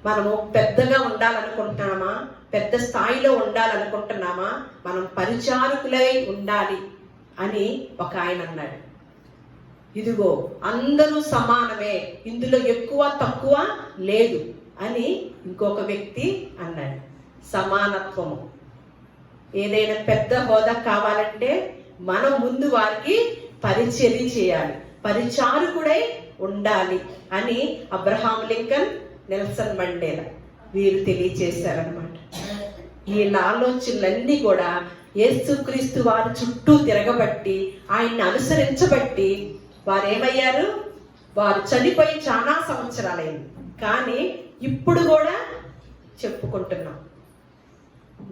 మనము పెద్దగా ఉండాలనుకుంటున్నామా? పెద్ద స్థాయిలో ఉండాలనుకుంటున్నామా? మనం పరిచారకులై ఉండాలి అని ఒక ఆయన అన్నాడు. ఇదిగో అందరూ సమానమే, ఇందులో ఎక్కువ తక్కువ లేదు అని ఇంకొక వ్యక్తి అన్నాడు. సమానత్వము. ఏదైనా పెద్ద హోదా కావాలంటే మనం ముందు వారికి పరిచర్య చేయాలి, పరిచారకుడై ఉండాలి అని అబ్రహాం లింకన్, నెల్సన్ మండేలా వీరు తెలియజేశారనమాట. వీళ్ళ ఆలోచనలన్నీ కూడా యేసుక్రీస్తు వారి చుట్టూ తిరగబట్టి, ఆయన్ని అనుసరించబట్టి వారు ఏమయ్యారు? వారు చనిపోయి చాలా సంవత్సరాలైంది, కానీ ఇప్పుడు కూడా చెప్పుకుంటున్నాం.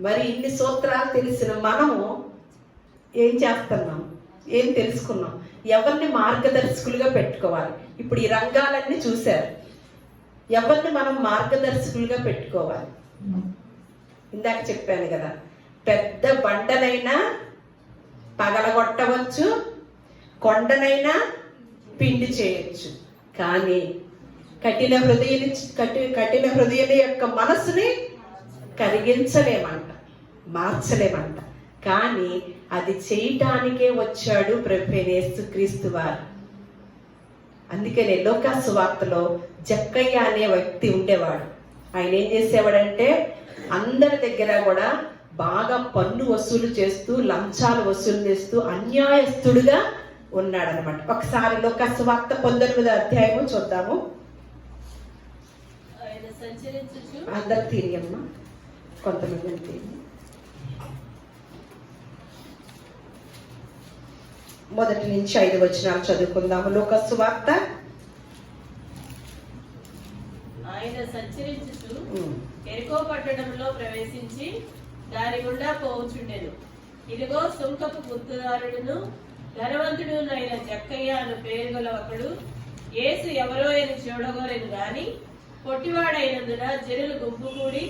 మరి ఇన్ని సూత్రాలు తెలిసిన మనము ఏం చేస్తున్నాం? ఏం తెలుసుకున్నాం? ఎవరిని మార్గదర్శకులుగా పెట్టుకోవాలి? ఇప్పుడు ఈ రంగాలన్నీ చూశారు. ఎవరిని మనం మార్గదర్శకులుగా పెట్టుకోవాలి? ఇందాక చెప్పాను కదా, పెద్ద బండనైనా పగలగొట్టవచ్చు, కొండనైనా పిండి చేయొచ్చు. కానీ కఠిన హృదయం యొక్క మనసుని కరిగించలేమంట, మార్చలేమంట. కానీ అది చేయటానికే వచ్చాడు ప్రభువైన యేసుక్రీస్తు వారు. అందుకనే లూకా సువార్తలో జక్కయ్య అనే వ్యక్తి ఉండేవాడు. ఆయన ఏం చేసేవాడంటే అందరి దగ్గర కూడా బాగా పన్ను వసూలు చేస్తూ, లంచాలు వసూలు చేస్తూ అన్యాయస్తుడుగా ఉన్నాడనమాట. ఒకసారి లూకా సువార్త 19వ అధ్యాయము చూద్దాము. అందరు తీరియమ్మా, కొంతమంది తీరి. మొదటి నుంచి 5 వచనాలు చదువుకుందాము. లూకా సువార్త. ఆయన సంచరించుచు ఎరికో పట్టణంలో ప్రవేశించి దాని గుండా పోవుచుండెను. ఇదిగో సుంకపు గుర్తుదారుడును ధనవంతుడునైన జక్కయ్య అను పేరు గల ఒకడు యేసు ఎవరో అని చూడగోరెను గాని పొట్టివాడైనందున జనులు గుంపు కూడి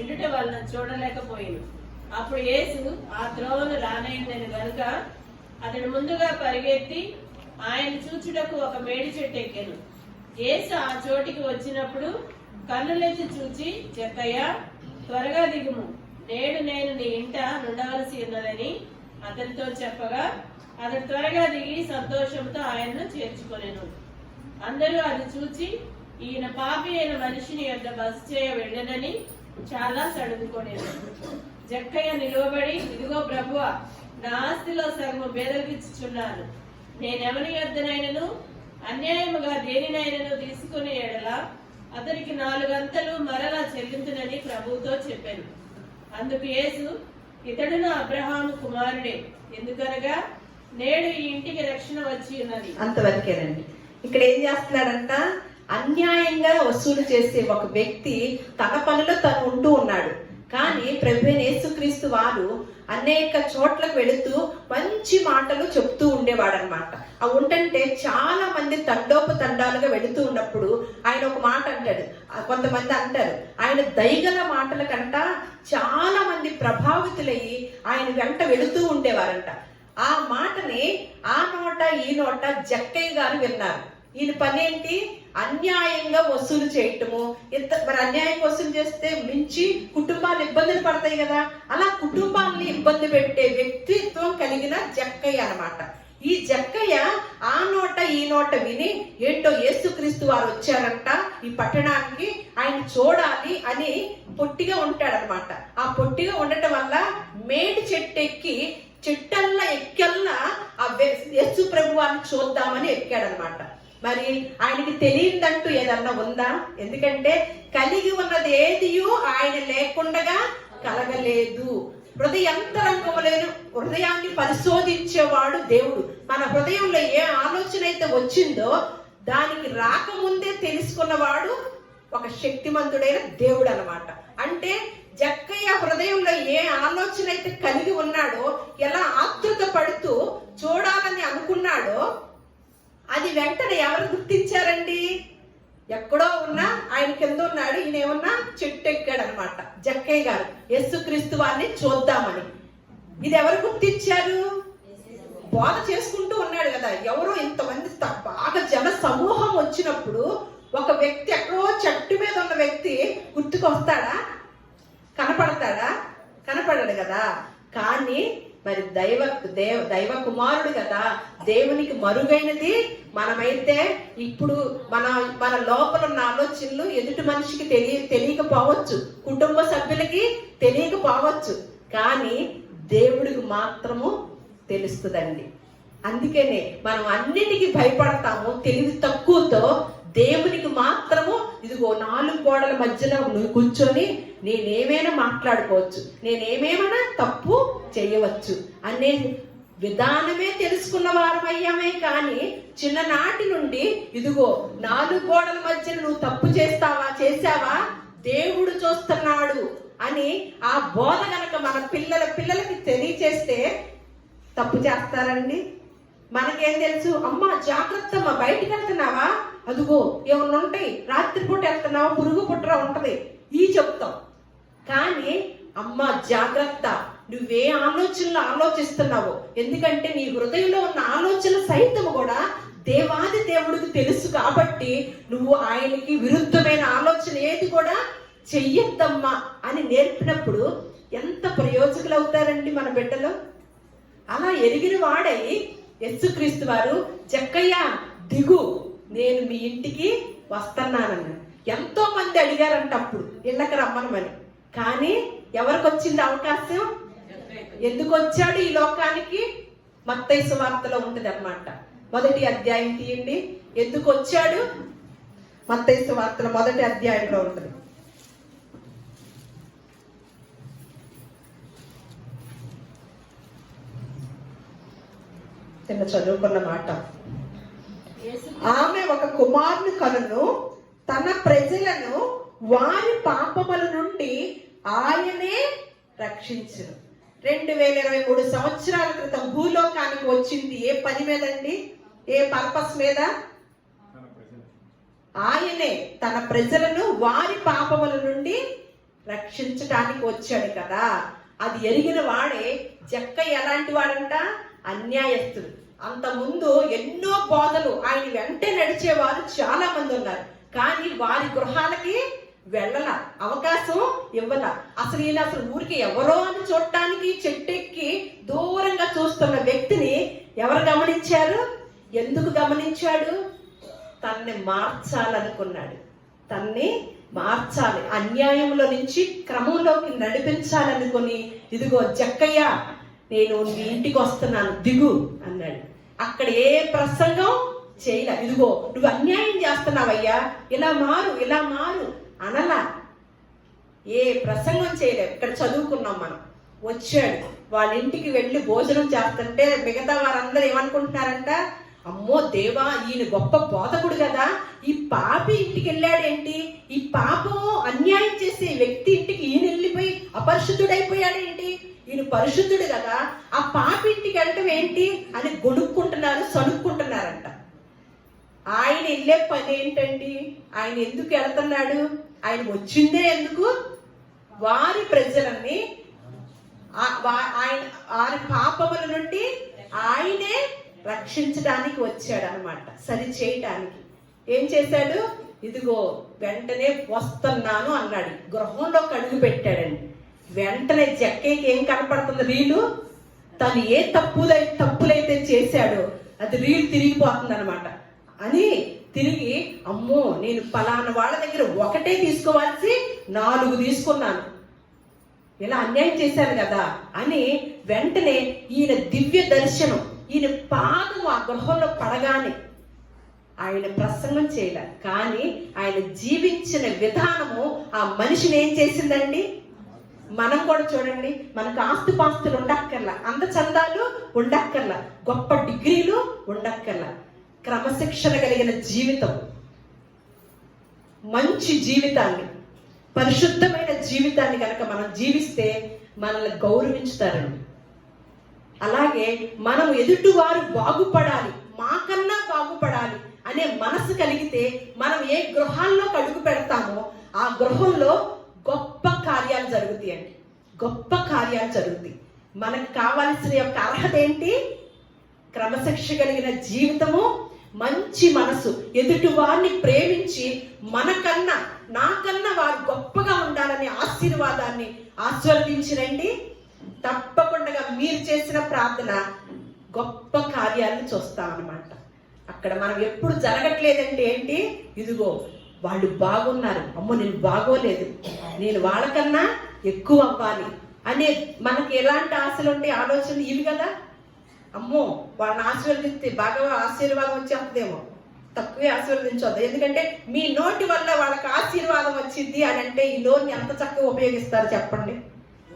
ఇండుట వలన చూడలేకపోయిను. అప్పుడు యేసు ఆ త్రోవను రానైందని గనుక అతడు ముందుగా పరిగెత్తి ఆయన చూచుటకు ఒక మేడి చెట్టు ఎక్కెను. యేసు ఆ చోటికి వచ్చినప్పుడు కన్నులెత్తి చూచి, జక్కయ్య, త్వరగా దిగుము, నేడు నేను నీ ఇంట నుండవలసి ఉన్నదని అతనితో చెప్పగా అతడు త్వరగా దిగి సంతోషంతో ఆయన్ను చేర్చుకొనెను. అందరూ అది చూచి ఈయన పాపి అయిన మనిషిని యొద్ద బస చేయ వెళ్ళనని చాలా సడుగుకొనేను. జక్కయ్య నిలువబడి, ఇదిగో ప్రభువా, నా ఆస్తిలో సగము బేదలకిచ్చుచున్నాను. నేనెవని యొద్దనైనను అన్యాయముగా దేనినైనను తీసుకునే ఎడల అతనికి 4 గంతలు మరలా చెల్లించునని ప్రభువుతో చెప్పాను. అందుకు యేసు, ఇతడును అబ్రహాము కుమారుడే, ఎందుకనగా నేడు ఈ ఇంటికి రక్షణ వచ్చి ఉన్నది. అంతవరకేనండి. ఇక్కడ ఏం చేస్తున్నాడంట, అన్యాయంగా వసూలు చేసే ఒక వ్యక్తి తన పనిలో తను ఉంటూ ఉన్నాడు. కానీ ప్రభువైన యేసుక్రీస్తు వారు అనేక చోట్లకు వెళుతూ మంచి మాటలు చెప్తూ ఉండేవాడు అనమాట. అవి ఉంటంటే చాలా మంది తండోపతండాలుగా వెళుతూ ఉన్నప్పుడు ఆయన ఒక మాట అంటాడు. కొంతమంది అంటారు ఆయన దయగల మాటల కంట చాలా మంది ప్రభావితులయ్యి ఆయన వెంట వెళుతూ ఉండేవారంట. ఆ మాటని ఆ నోట ఈ నోట జక్కయ్య గారు విన్నారు. ఈయన పని ఏంటి, అన్యాయంగా వసూలు చేయటము. మరి అన్యాయంగా వసూలు చేస్తే మించి కుటుంబాలు ఇబ్బందులు పడతాయి కదా, అలా కుటుంబాన్ని ఇబ్బంది పెట్టే వ్యక్తిత్వం కలిగిన జక్కయ్య అన్నమాట. ఈ జక్కయ్య ఆ నోట ఈ నోట విని ఏంటో యేసుక్రీస్తు వారు వచ్చారంట ఈ పట్టణానికి, ఆయన చూడాలి అని పొట్టిగా ఉంటాడనమాట. ఆ పొట్టిగా ఉండటం వల్ల మేడి చెట్టు ఎక్కి చెట్టల్లా ఎక్కల్లా ఆ యేసు ప్రభు వారిని చూద్దామని ఎక్కాడనమాట. మరి ఆయనకి తెలియదంటూ ఏదన్నా ఉందా? ఎందుకంటే కలిగి ఉన్నది ఏదియూ ఆయన లేకుండా కలగలేదు. హృదయంతరంగములేను హృదయాన్ని పరిశోధించేవాడు దేవుడు. మన హృదయంలో ఏ ఆలోచన అయితే వచ్చిందో దానికి రాకముందే తెలుసుకున్నవాడు ఒక శక్తిమంతుడైన దేవుడు అన్నమాట. అంటే జక్కయ్య హృదయంలో ఏ ఆలోచన అయితే కలిగి ఉన్నాడో, ఎలా ఆతృత పడుతూ చూడాలని అనుకున్నాడో అది వెంటనే ఎవరు గుర్తించారండి? ఎక్కడో ఉన్నా ఆయన కింద ఉన్నాడు, ఈయన ఏమన్నా చెట్టు ఎక్కాడు అనమాట జక్కయ్య గారు, యేసుక్రీస్తు వారిని చూద్దామని. ఇది ఎవరు గుర్తించారు? బోధ చేసుకుంటూ ఉన్నాడు కదా, ఎవరో ఇంతమంది బాగా జన సమూహం వచ్చినప్పుడు ఒక వ్యక్తి ఎక్కడో చెట్టు మీద ఉన్న వ్యక్తి గుర్తుకొస్తాడా? కనపడతాడా? కనపడడు కదా. కానీ మరి దైవ కుమారుడు కదా, దేవునికి మరుగైనది మనమైతే ఇప్పుడు మన లోపల ఉన్న ఆలోచనలు ఎదుటి మనిషికి తెలియకపోవచ్చు, కుటుంబ సభ్యులకి తెలియకపోవచ్చు, కానీ దేవుడికి మాత్రము తెలుస్తుందండి. అందుకనే మనం అన్నిటికీ భయపడతాము తెలివి తక్కువతో. దేవునికి మాత్రము ఇదిగో 4 గోడల మధ్యలో నువ్వు కూర్చొని నేనేమైనా మాట్లాడుకోవచ్చు, నేనేమైనా తప్పు చేయవచ్చు అనే విధానమే తెలుసుకున్న వారమయ్యామే. కానీ చిన్ననాటి నుండి ఇదిగో 4 గోడల మధ్య నువ్వు తప్పు చేసావా దేవుడు చూస్తున్నాడు అని ఆ బోధ గనక మన పిల్లలకి తెలియచేస్తే తప్పు చేస్తారండి. మనకేం తెలుసు? అమ్మ జాగ్రత్త, అమ్మ బయటికి వెళ్తున్నావా, అదిగో ఏమన్నా ఉంటాయి, రాత్రిపూట వెళ్తున్నావా, పురుగు పుట్ర ఉంటది, ఈ చెప్తాం. కానీ అమ్మ జాగ్రత్త, నువ్వే ఆలోచనలు ఆలోచిస్తున్నావో, ఎందుకంటే నీ హృదయంలో ఉన్న ఆలోచన సైతం కూడా దేవాది దేవుడికి తెలుసు కాబట్టి నువ్వు ఆయనకి విరుద్ధమైన ఆలోచన ఏది కూడా చెయ్యొద్దమ్మా అని నేర్పినప్పుడు ఎంత ప్రయోజకులు అవుతారండి మన బిడ్డలు. అలా ఎరిగిన వాడై యేసుక్రీస్తు వారు జక్కయ్య దిగు, నేను మీ ఇంటికి వస్తున్నానన్నాడు. ఎంతో మంది అడిగారంట అప్పుడు ఇళ్ళకి రమ్మనమని, కానీ ఎవరికి వచ్చింది అవకాశం? ఎందుకు వచ్చాడు ఈ లోకానికి? మత్తయి సువార్తలో ఉంటుంది అన్నమాట. 1వ అధ్యాయం తీయండి. ఎందుకు వచ్చాడు? మత్తయి సువార్తలో 1వ అధ్యాయంలో ఉంటుంది. చిన్న చదువుకున్న మాట. ఆమె ఒక కుమారుని కనును, తన ప్రజలను వారి పాపముల నుండి ఆయనే రక్షించును. 2023 సంవత్సరాల క్రితం భూలోకానికి వచ్చింది ఏ పని మీదండి? ఏ పర్పస్ మీద? ఆయనే తన ప్రజలను వారి పాపముల నుండి రక్షించడానికి వచ్చాడు కదా. అది ఎరిగిన వాడే జక్కయ్య. ఎలాంటి వాడంట? అన్యాయస్తుడు. అంత ముందు ఎన్నో బోధలు ఆయన వెంటే నడిచేవారు చాలా మంది ఉన్నారు, కానీ వారి గృహాలకి వెళ్ళల, అవకాశం ఇవ్వల. అసలు ఈయన ఊరికి ఎవరో అని చూడటానికి చెట్టెక్కి దూరంగా చూస్తున్న వ్యక్తిని ఎవరు గమనించారు? ఎందుకు గమనించాడు? తన్ని మార్చాలనుకున్నాడు. తన్ని మార్చాలి, అన్యాయంలో నుంచి క్రమంలోకి నడిపించాలనుకుని, ఇదిగో జక్కయ్య నేను నీ ఇంటికి వస్తున్నాను దిగు అన్నాడు. అక్కడ ఏ ప్రసంగం చేయలే. ఇదిగో నువ్వు అన్యాయం చేస్తున్నావయ్యా, ఇలా మారు ఇలా మారు అనలా. ఏ ప్రసంగం చేయలేదు. ఇక్కడ చదువుకున్నాం మనం. వచ్చాడు, వాళ్ళ ఇంటికి వెళ్ళి భోజనం చేస్తుంటే మిగతా వారందరూ ఏమనుకుంటున్నారంట? అమ్మో దేవా, ఈయన గొప్ప బోధకుడు కదా, ఈ పాపి ఇంటికి వెళ్ళాడేంటి? ఈ పాపము అన్యాయం చేసే వ్యక్తి ఇంటికి ఈయన వెళ్ళిపోయి అపరిశుద్ధుడైపోయాడేంటి? ఈయన పరిశుద్ధుడు కదా, ఆ పాపి ఇంటికి వెళ్ళటం ఏంటి అని గొనుక్కుంటున్నారు, సణుక్కుంటున్నారంట. ఆయన వెళ్ళే పని ఏంటండి? ఆయన ఎందుకు వెళ్తున్నాడు? ఆయన వచ్చిందే ఎందుకు? వారి ప్రజలని ఆయన వారి పాపముల నుండి ఆయనే రక్షించడానికి వచ్చాడు అనమాట, సరి చేయటానికి. ఏం చేశాడు? ఇదిగో వెంటనే వస్తున్నాను అన్నాడు. గృహంలోకి అడుగు పెట్టాడండి. వెంటనే జక్కయ్యకి ఏం కనపడుతుంది? రీలు. తను ఏ తప్పులైతే చేశాడో అది రీలు తిరిగిపోతుంది అనమాట. అని తిరిగి, అమ్మో నేను ఫలానా వాళ్ళ దగ్గర ఒకటే తీసుకోవాల్సి 4 తీసుకున్నాను, ఇలా అన్యాయం చేశాను కదా అని వెంటనే ఈయన దివ్య దర్శనం, ఈయన పాదము ఆ గృహంలో పడగానే ఆయన ప్రసంగం చేయలే, కానీ ఆయన జీవించిన విధానము ఆ మనిషిని ఏం చేసిందండి? మనం కూడా చూడండి, మనకు ఆస్తుపాస్తులు ఉండక్కర్లా, అందచందాలు ఉండక్కర్లా, గొప్ప డిగ్రీలు ఉండక్కర్లా, క్రమశిక్షణ కలిగిన జీవితం, మంచి జీవితాన్ని, పరిశుద్ధమైన జీవితాన్ని కనుక మనం జీవిస్తే మనల్ని గౌరవించుతారండి. అలాగే మనం ఎదుటివారు బాగుపడాలి, మాకన్నా బాగుపడాలి అనే మనసు కలిగితే మనం ఏ గృహాల్లో అడుగు పెడతామో ఆ గృహంలో గొప్ప కార్యాలు జరుగుతాయండి. గొప్ప కార్యాలు జరుగుతాయి. మనకు కావాల్సిన యొక్క అర్హత ఏంటి? క్రమశిక్ష కలిగిన జీవితము, మంచి మనసు, ఎదుటి వారిని ప్రేమించి మనకన్నా నాకన్నా వారు గొప్పగా ఉండాలనే ఆశీర్వాదాన్ని ఆస్వాదించినండి. తప్పకుండా మీరు చేసిన ప్రార్థన గొప్ప కార్యాలను చూస్తామన్నమాట. అక్కడ మనం ఎప్పుడు జరగట్లేదంటే ఏంటి? ఇదిగో వాళ్ళు బాగున్నారు, అమ్మో నేను బాగోలేదు, నేను వాళ్ళకన్నా ఎక్కువ అవ్వాలి అనే మనకి ఎలాంటి ఆశలు ఉంటే ఆలోచనలు ఇవి కదా. అమ్మో వాళ్ళని ఆశీర్వదిస్తే బాగా ఆశీర్వాదం వచ్చేస్తుందేమో, తక్కువే ఆశీర్వదించొద్దు. ఎందుకంటే మీ నోటి వల్ల వాళ్ళకి ఆశీర్వాదం వచ్చింది అని అంటే ఈ నోటిని ఎంత చక్కగా ఉపయోగిస్తారు చెప్పండి?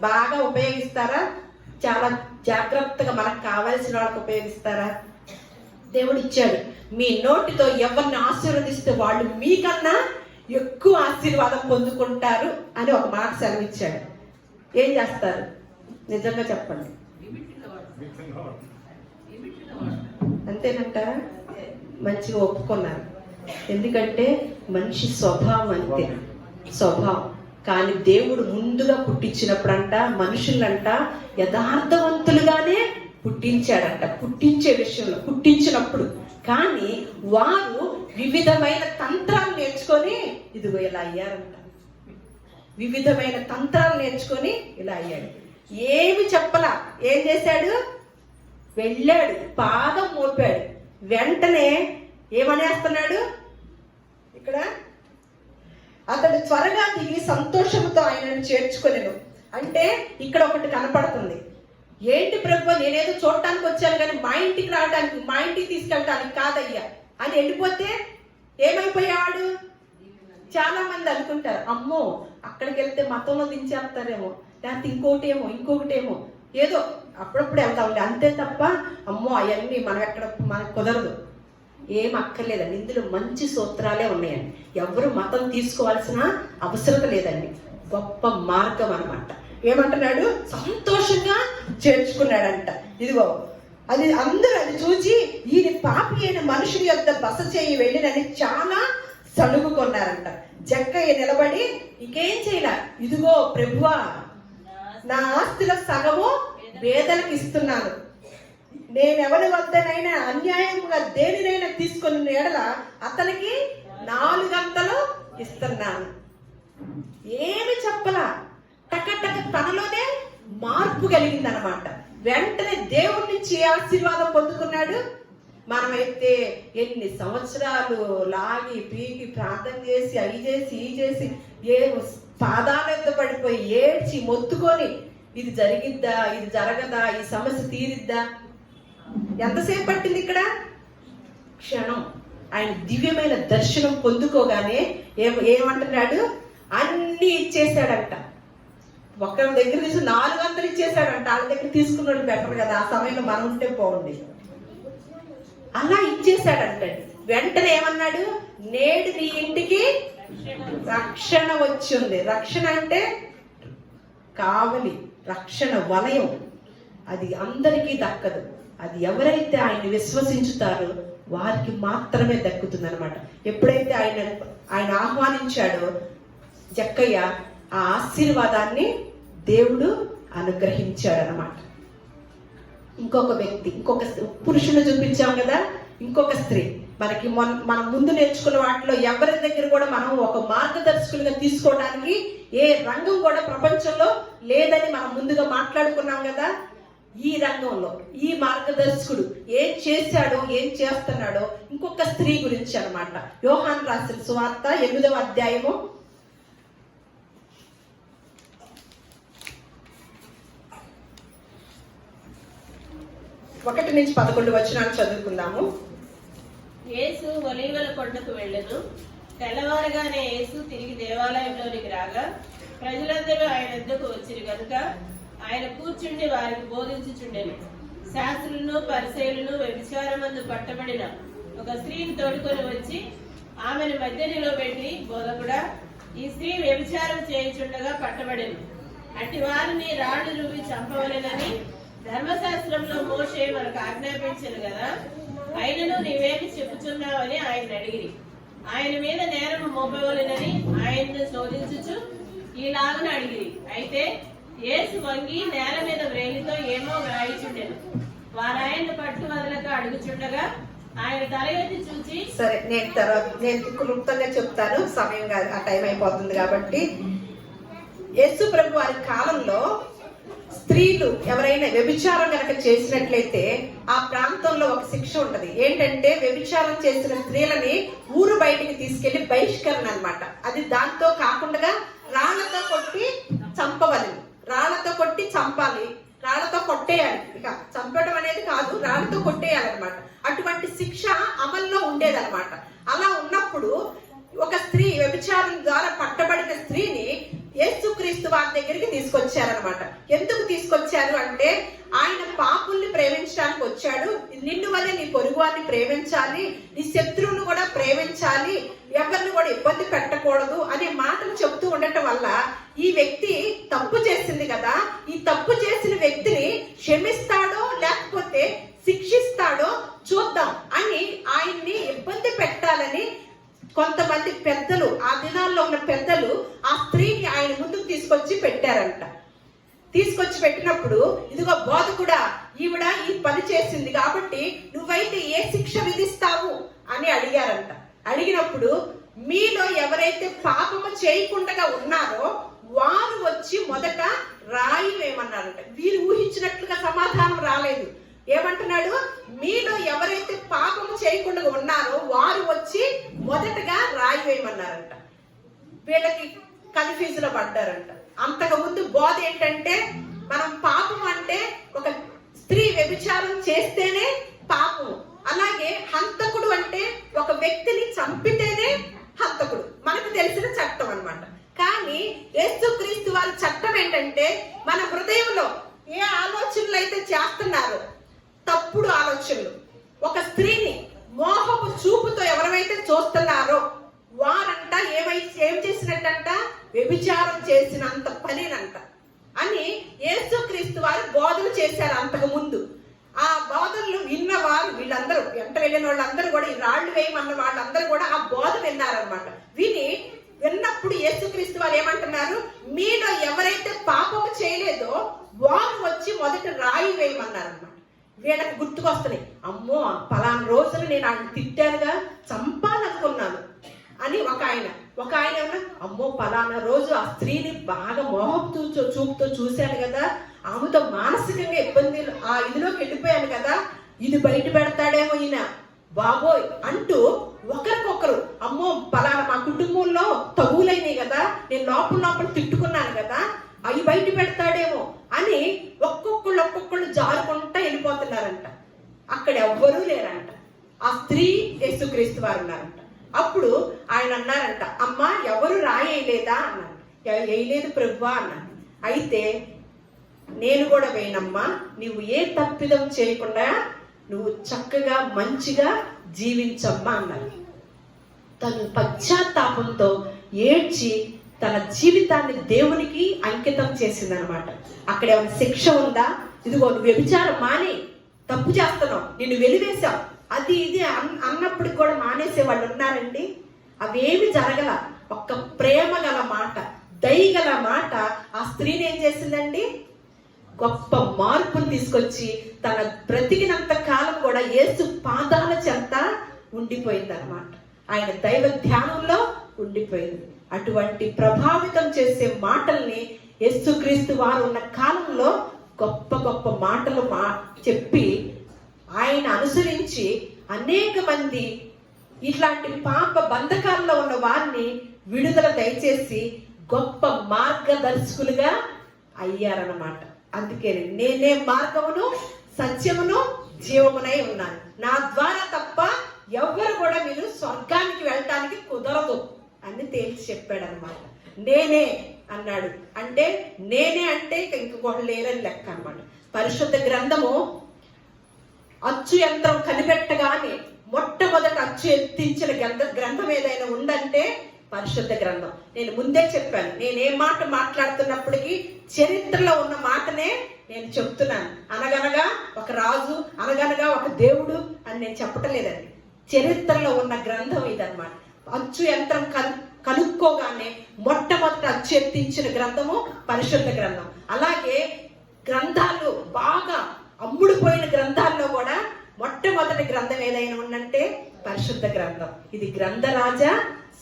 బాగా ఉపయోగిస్తారా? చాలా జాగ్రత్తగా మనకు కావాల్సిన వాళ్ళకి ఉపయోగిస్తారా? దేవుడు ఇచ్చాడు, మీ నోటితో ఎవరిని ఆశీర్వదిస్తే వాళ్ళు మీకన్నా ఎక్కువ ఆశీర్వాదం పొందుకుంటారు అని ఒక మాట సెలవిచ్చాడు. ఏం చేస్తారు? నిజంగా చెప్పండి, అంతేనంటారా? మంచిగా ఒప్పుకున్నారు. ఎందుకంటే మనిషి స్వభావం అంతే, స్వభావం. కానీ దేవుడు ముందుగా పుట్టించినప్పుడంట మనుషులంట యథార్థవంతులుగానే పుట్టించాడంట. పుట్టించే విషయంలో పుట్టించినప్పుడు కానీ వారు వివిధమైన తంత్రాలు నేర్చుకొని ఇదిగో ఇలా అయ్యారంట. వివిధమైన తంత్రాలు నేర్చుకొని ఇలా అయ్యాడు. ఏమి చెప్పలా, ఏం చేశాడు? వెళ్ళాడు, పాదం మోపాడు, వెంటనే ఏమనేస్తున్నాడు ఇక్కడ, అతడు త్వరగా దిగి సంతోషంతో ఆయనను చేర్చుకొనెను. అంటే ఇక్కడ ఒకటి కనపడుతుంది. ఏంటి ప్రభు, నేనేదో చూడటానికి వచ్చాను కానీ మా ఇంటికి రావడానికి, మా ఇంటికి తీసుకెళ్ళటానికి కాదయ్యా అని వెళ్ళిపోతే ఏమైపోయాడు? చాలా మంది అనుకుంటారు, అమ్మో అక్కడికి వెళ్తే మతంలో దించేస్తారేమో, లేకపోతే ఇంకొకటేమో ఏదో అప్పుడప్పుడు వెళ్తా ఉండే, అంతే తప్ప అమ్మో అవన్నీ మనకు కుదరదు. ఏం అక్కర్లేదండి, ఇందులో మంచి సూత్రాలే ఉన్నాయండి. ఎవరు మతం తీసుకోవాల్సిన అవసరం లేదండి. గొప్ప మార్గం అన్నమాట. ఏమంటున్నాడు? సంతోషంగా చేర్చుకున్నాడంట. ఇదిగో అది అందరూ అది చూసి ఈయన పాపి అయిన మనుషుని యొక్క బస చేయి వెళ్ళినని చాలా సలుగుకొన్నారంట. జక్కయ్య నిలబడి ఇంకేం చేయలే, ఇదిగో ప్రభువా నా ఆస్తుల సగము పేదలకు ఇస్తున్నాను, నేనెవరి వద్దనైనా అన్యాయంగా దేనినైనా తీసుకుని ఎడల అతనికి 4 అంతలు ఇస్తున్నాను. ఏమి చెప్పలా, టకటక తనలోనే మార్పు కలిగిందనమాట. వెంటనే దేవుడి నుంచి ఆశీర్వాదం పొందుకున్నాడు. మనమైతే ఎన్ని సంవత్సరాలు లాగి పీకి ప్రార్థన చేసి అవి చేసి ఈ చేసి పాదాల మీద పడిపోయి ఏడ్చి మొత్తుకొని ఇది జరిగిద్దా, ఇది జరగదా, ఈ సమస్య తీరిద్దా, ఎంతసేపు పట్టింది? ఇక్కడ క్షణం. ఆయన దివ్యమైన దర్శనం పొందుకోగానే ఏమంటున్నాడు? అన్ని ఇచ్చేసాడంట. ఒకరి దగ్గర తీసి 400 ఇచ్చేసాడంట. వాళ్ళ దగ్గర తీసుకున్నాడు బెటర్ కదా, ఆ సమయంలో మనం ఉంటే బాగుంది. అలా ఇచ్చేసాడంటండి. వెంటనే ఏమన్నాడు? నేడు నీ ఇంటికి రక్షణ వచ్చింది. రక్షణ అంటే కావలి, రక్షణ వలయం. అది అందరికీ దక్కదు. అది ఎవరైతే ఆయన విశ్వసించుతారో వారికి మాత్రమే దక్కుతుంది అనమాట. ఎప్పుడైతే ఆయన ఆహ్వానించాడో జక్కయ్య ఆ ఆశీర్వాదాన్ని దేవుడు అనుగ్రహించాడనమాట. ఇంకొక వ్యక్తి, ఇంకొక పురుషుని చూపించాం కదా, ఇంకొక స్త్రీ. మనం ముందు నేర్చుకున్న వాటిలో ఎవరి దగ్గర కూడా మనం ఒక మార్గదర్శకులుగా తీసుకోవడానికి ఏ రంగం కూడా ప్రపంచంలో లేదని మనం ముందుగా మాట్లాడుకున్నాం కదా. ఈ రంగంలో ఈ మార్గదర్శకుడు ఏం చేశాడో, ఏం చేస్తున్నాడో ఇంకొక స్త్రీ గురించి అన్నమాట. యోహాను రాసిన సువార్త 8వ అధ్యాయము 1 నుంచి 11 వచనాలు చదువుకుందాము. యేసు ఒలీవల కొండకు వెళ్ళెను. తెల్లవారుగానే యేసు తిరిగి దేవాలయంలోనికి రాగా ప్రజలందరూ ఆయన వద్దకు వచ్చిరు గనుక ఆయన కూర్చుండి వారికి బోధించుచుండెను. శాస్త్రులను పరిసయ్యులను వ్యభిచారమందు పట్టబడిన ఒక స్త్రీని తోడుకొని వచ్చి ఆమెను మధ్య నిలబెట్టి, బోధకుడా, ఈ స్త్రీ వ్యభిచారం చేయుచుండగా పట్టబడెను. అట్టి వారిని రాళ్లు రువ్వి చంపవలెనని ధర్మశాస్త్రంలో మోషే మనకు ఆజ్ఞాపించను కదా, ఆయనను నీవేమి చెప్పుచున్నావని ఆయన అడిగిరి. ఆయన మీద నేరము మోపవలెనని ఆయన్ను శోధించుచు ఈలాగున అడిగిరి. అయితే యేసు వంగి నేల మీద వ్రేలితో ఏమో వ్రాయిచుండెను. వారాయన్ను పట్టు వదలక అడుగుచుండగా ఆయన తల ఎత్తి చూచి, సరే నేను క్లుప్తంగా చెప్తాను, సమయం కాదు, ఆ టైం అయిపోతుంది కాబట్టి. యేసు ప్రభు వారి కాలంలో స్త్రీలు ఎవరైనా వ్యభిచారం కనుక చేసినట్లయితే ఆ ప్రాంతంలో ఒక శిక్ష ఉంటది. ఏంటంటే వ్యభిచారం చేసిన స్త్రీలని ఊరు బయటికి తీసుకెళ్లి బహిష్కరణ అన్నమాట. అది దాంతో కాకుండా రాళ్లతో కొట్టి చంపవలి, రాళ్లతో కొట్టి చంపాలి, రాళ్లతో కొట్టేయాలి. ఇక చంపడం అనేది కాదు, రాళ్లతో కొట్టేయాలన్నమాట. అటువంటి శిక్ష అమల్లో ఉండేదన్నమాట. అలా ఉన్నప్పుడు ఒక స్త్రీ వ్యభిచారం ద్వారా పట్టబడిన స్త్రీని యేసుక్రీస్తు వారి దగ్గరికి తీసుకొచ్చారనమాట. ఎందుకు తీసుకొచ్చారు అంటే ఆయన పాపుల్ని ప్రేమించడానికి వచ్చాడు. నిన్ను వల్లే నీ పొరుగువారిని ప్రేమించాలి, నీ శత్రువును కూడా ప్రేమించాలి, ఎవరిని కూడా ఇబ్బంది పెట్టకూడదు అనే మాటలు చెప్తూ ఉండటం వల్ల ఈ వ్యక్తి తప్పు చేసింది కదా, ఈ తప్పు చేసిన వ్యక్తిని క్షమిస్తాడో లేకపోతే శిక్షిస్తాడో చూద్దాం అని ఆయన్ని ఇబ్బంది పెట్టాలని కొంతమంది పెద్దలు, ఆ దినాల్లో ఉన్న పెద్దలు ఆ స్త్రీని ఆయన ముందుకు తీసుకొచ్చి పెట్టారంట. తీసుకొచ్చి పెట్టినప్పుడు, ఇదిగో బోధకుడా, ఈవిడ ఈ పని చేసింది కాబట్టి నువ్వైతే ఏ శిక్ష విధిస్తావు అని అడిగారంట. అడిగినప్పుడు మీలో ఎవరైతే పాపము చేయకుండా ఉన్నారో వారు వచ్చి మొదట రాయి వేయమన్నారంట. వీరు ఊహించినట్లుగా సమాధానం రాలేదు. ఏమంటున్నాడు? మీలో ఎవరైతే పాపము చేయకుండా ఉన్నారో వారు వచ్చి మొదటగా రాయి వేయమన్నారంట. వీళ్ళకి కన్ఫ్యూజ్ లో పడ్డారంట. అంతకు ముందు బోధ ఏంటంటే, మనం పాపం అంటే ఒక స్త్రీ వ్యభిచారం చేస్తేనే పాపము, అలాగే హంతకుడు అంటే ఒక వ్యక్తిని చంపితేనే హంతకుడు, మనకు తెలిసిన చట్టం అన్నమాట. కానీ యేసుక్రీస్తు వారి చట్టం ఏంటంటే, మన హృదయంలో ఏ ఆలోచనలు అయితే చేస్తున్నారో, తప్పుడు ఆలోచనలు, ఒక స్త్రీని మోహపు చూపుతో ఎవరైతే చూస్తున్నారో వారంట ఏం చేసినట్టంట, వ్యభిచారం చేసినంత పనినంట అని యేసుక్రీస్తు వారు బోధలు చేశారు. అంతకు ముందు ఆ బోధనలు విన్నవారు వీళ్ళందరూ, వెంట వెళ్ళిన వాళ్ళందరూ కూడా, ఈ రాళ్లు వేయమన్న వాళ్ళందరూ కూడా ఆ బోధ విన్నారనమాట. విన్నప్పుడు యేసుక్రీస్తు వారు ఏమంటున్నారు? మీలో ఎవరైతే పాపము చేయలేదో వారు వచ్చి మొదట రాయి వేయమన్నారనమాట. వీళ్ళకి గుర్తుకొస్తున్నాయి, అమ్మో పలానా రోజులు నేను ఆయన తిట్టానుగా, చంపాలనుకున్నాను అని ఒక ఆయన అమ్మో పలానా రోజు ఆ స్త్రీని బాగా మోహపు చూపుతో చూశాను కదా, ఆమెతో మానసికంగా ఇబ్బంది ఆ ఇదిలోకి వెళ్ళిపోయాను కదా, ఇది బయట పెడతాడేమో ఈయన బాబోయ్ అంటూ ఒకరికొకరు, అమ్మో పలానా మా కుటుంబంలో తగులైనవి కదా, నేను లోపల తిట్టుకున్నాను కదా, అవి బయట పెడతాడేమో అని ఒక్కొక్కళ్ళు జారుకుంటా వెళ్ళిపోతున్నారంట. అక్కడ ఎవ్వరూ లేరంట. ఆ స్త్రీ యేసుక్రీస్తు వారు ఉన్నారంట. అప్పుడు ఆయన అన్నారంట, అమ్మా ఎవరు రాయలేదా అన్నారు. వేయలేదు ప్రభువా అన్నాను. అయితే నేను కూడా వేయనమ్మా, నువ్వు ఏ తప్పిదం చేయకుండా నువ్వు చక్కగా మంచిగా జీవించమ్మా అన్నారు. తను పశ్చాత్తాపంతో ఏడ్చి తన జీవితాన్ని దేవునికి అంకితం చేసిందనమాట. అక్కడ ఏమైనా శిక్ష ఉందా? ఇదిగో నువ్వు వ్యభిచారం మాని, తప్పు చేస్తున్నావు, నిన్ను వెలివేశావు, అది ఇది అన్నప్పటికి కూడా మానేసే వాళ్ళు ఉన్నారండి. అవేమి జరగల. ఒక్క ప్రేమ గల మాట, దయగల మాట ఆ స్త్రీని ఏం చేసిందండి? గొప్ప మార్పును తీసుకొచ్చి తన బ్రతికినంత కాలం కూడా యేసు పాదాల చెంత ఉండిపోయింది అనమాట. ఆయన దైవ ధ్యానంలో ఉండిపోయింది. అటువంటి ప్రభావితం చేసే మాటల్ని యేసుక్రీస్తు వారు ఉన్న కాలంలో గొప్ప గొప్ప మాటలు చెప్పి ఆయన అనుసరించి అనేక మంది ఇట్లాంటి పాప బంధకాల్లో ఉన్న వారిని విడుదల దయచేసి గొప్ప మార్గదర్శకులుగా అయ్యారన్నమాట. అందుకే నేనే మార్గమును సత్యమును జీవమునై ఉన్నాను, నా ద్వారా తప్ప ఎవ్వరు కూడా మీరు స్వర్గానికి వెళ్ళటానికి కుదరదు అని తేల్చి చెప్పాడు అనమాట. నేనే అన్నాడు అంటే, నేనే అంటే ఇంకొకళ్ళు లేరని లెక్క అనమాట. పరిశుద్ధ గ్రంథము అచ్చు యంత్రం కనిపెట్టగానే మొట్టమొదట అచ్చు ఎత్తించిన గ్రంథం ఏదైనా ఉందంటే పరిశుద్ధ గ్రంథం. నేను ముందే చెప్పాను, నేనే మాట మాట్లాడుతున్నప్పటికీ చరిత్రలో ఉన్న మాటనే నేను చెప్తున్నాను. అనగనగా ఒక రాజు, అనగనగా ఒక దేవుడు అని నేను చెప్పటం లేదండి. చరిత్రలో ఉన్న గ్రంథం ఇదన్నమాట. అచ్చు యంత్రం కనుక్కోగానే మొట్టమొదట అచ్చు ఎత్తించిన గ్రంథము పరిశుద్ధ గ్రంథం. అలాగే గ్రంథాలు బాగా అమ్ముడుపోయిన గ్రంథాల్లో కూడా మొట్టమొదటి గ్రంథం ఏదైనా ఉందంటే పరిశుద్ధ గ్రంథం. ఇది గ్రంథరాజ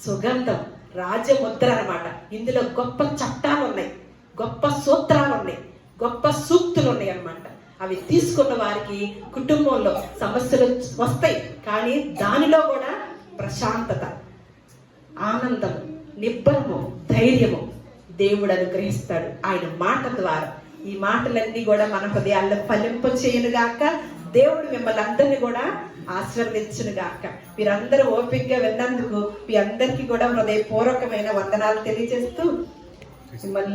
సుగంధం, రాజముద్ర అన్నమాట. ఇందులో గొప్ప చట్టాలు ఉన్నాయి, గొప్ప సూత్రాలు ఉన్నాయి, గొప్ప సూక్తులు ఉన్నాయి అన్నమాట. అవి తీసుకున్న వారికి కుటుంబంలో సమస్యలు వస్తాయి, కానీ దానిలో కూడా ప్రశాంతత, ఆనందం, నిబ్బరము, ధైర్యము దేవుడు అనుగ్రహిస్తాడు ఆయన మాట ద్వారా. ఈ మాటలన్నీ కూడా మన హృదయాల్లో ఫలింప చేయనుగాక. దేవుడు మిమ్మల్ని అందరినీ కూడా ఆశీర్వదించునుగాక. మీరందరూ ఓపికగా విన్నందుకు మీ అందరికీ కూడా హృదయపూర్వకమైన వందనాలు తెలియజేస్తూ మిమ్మల్ని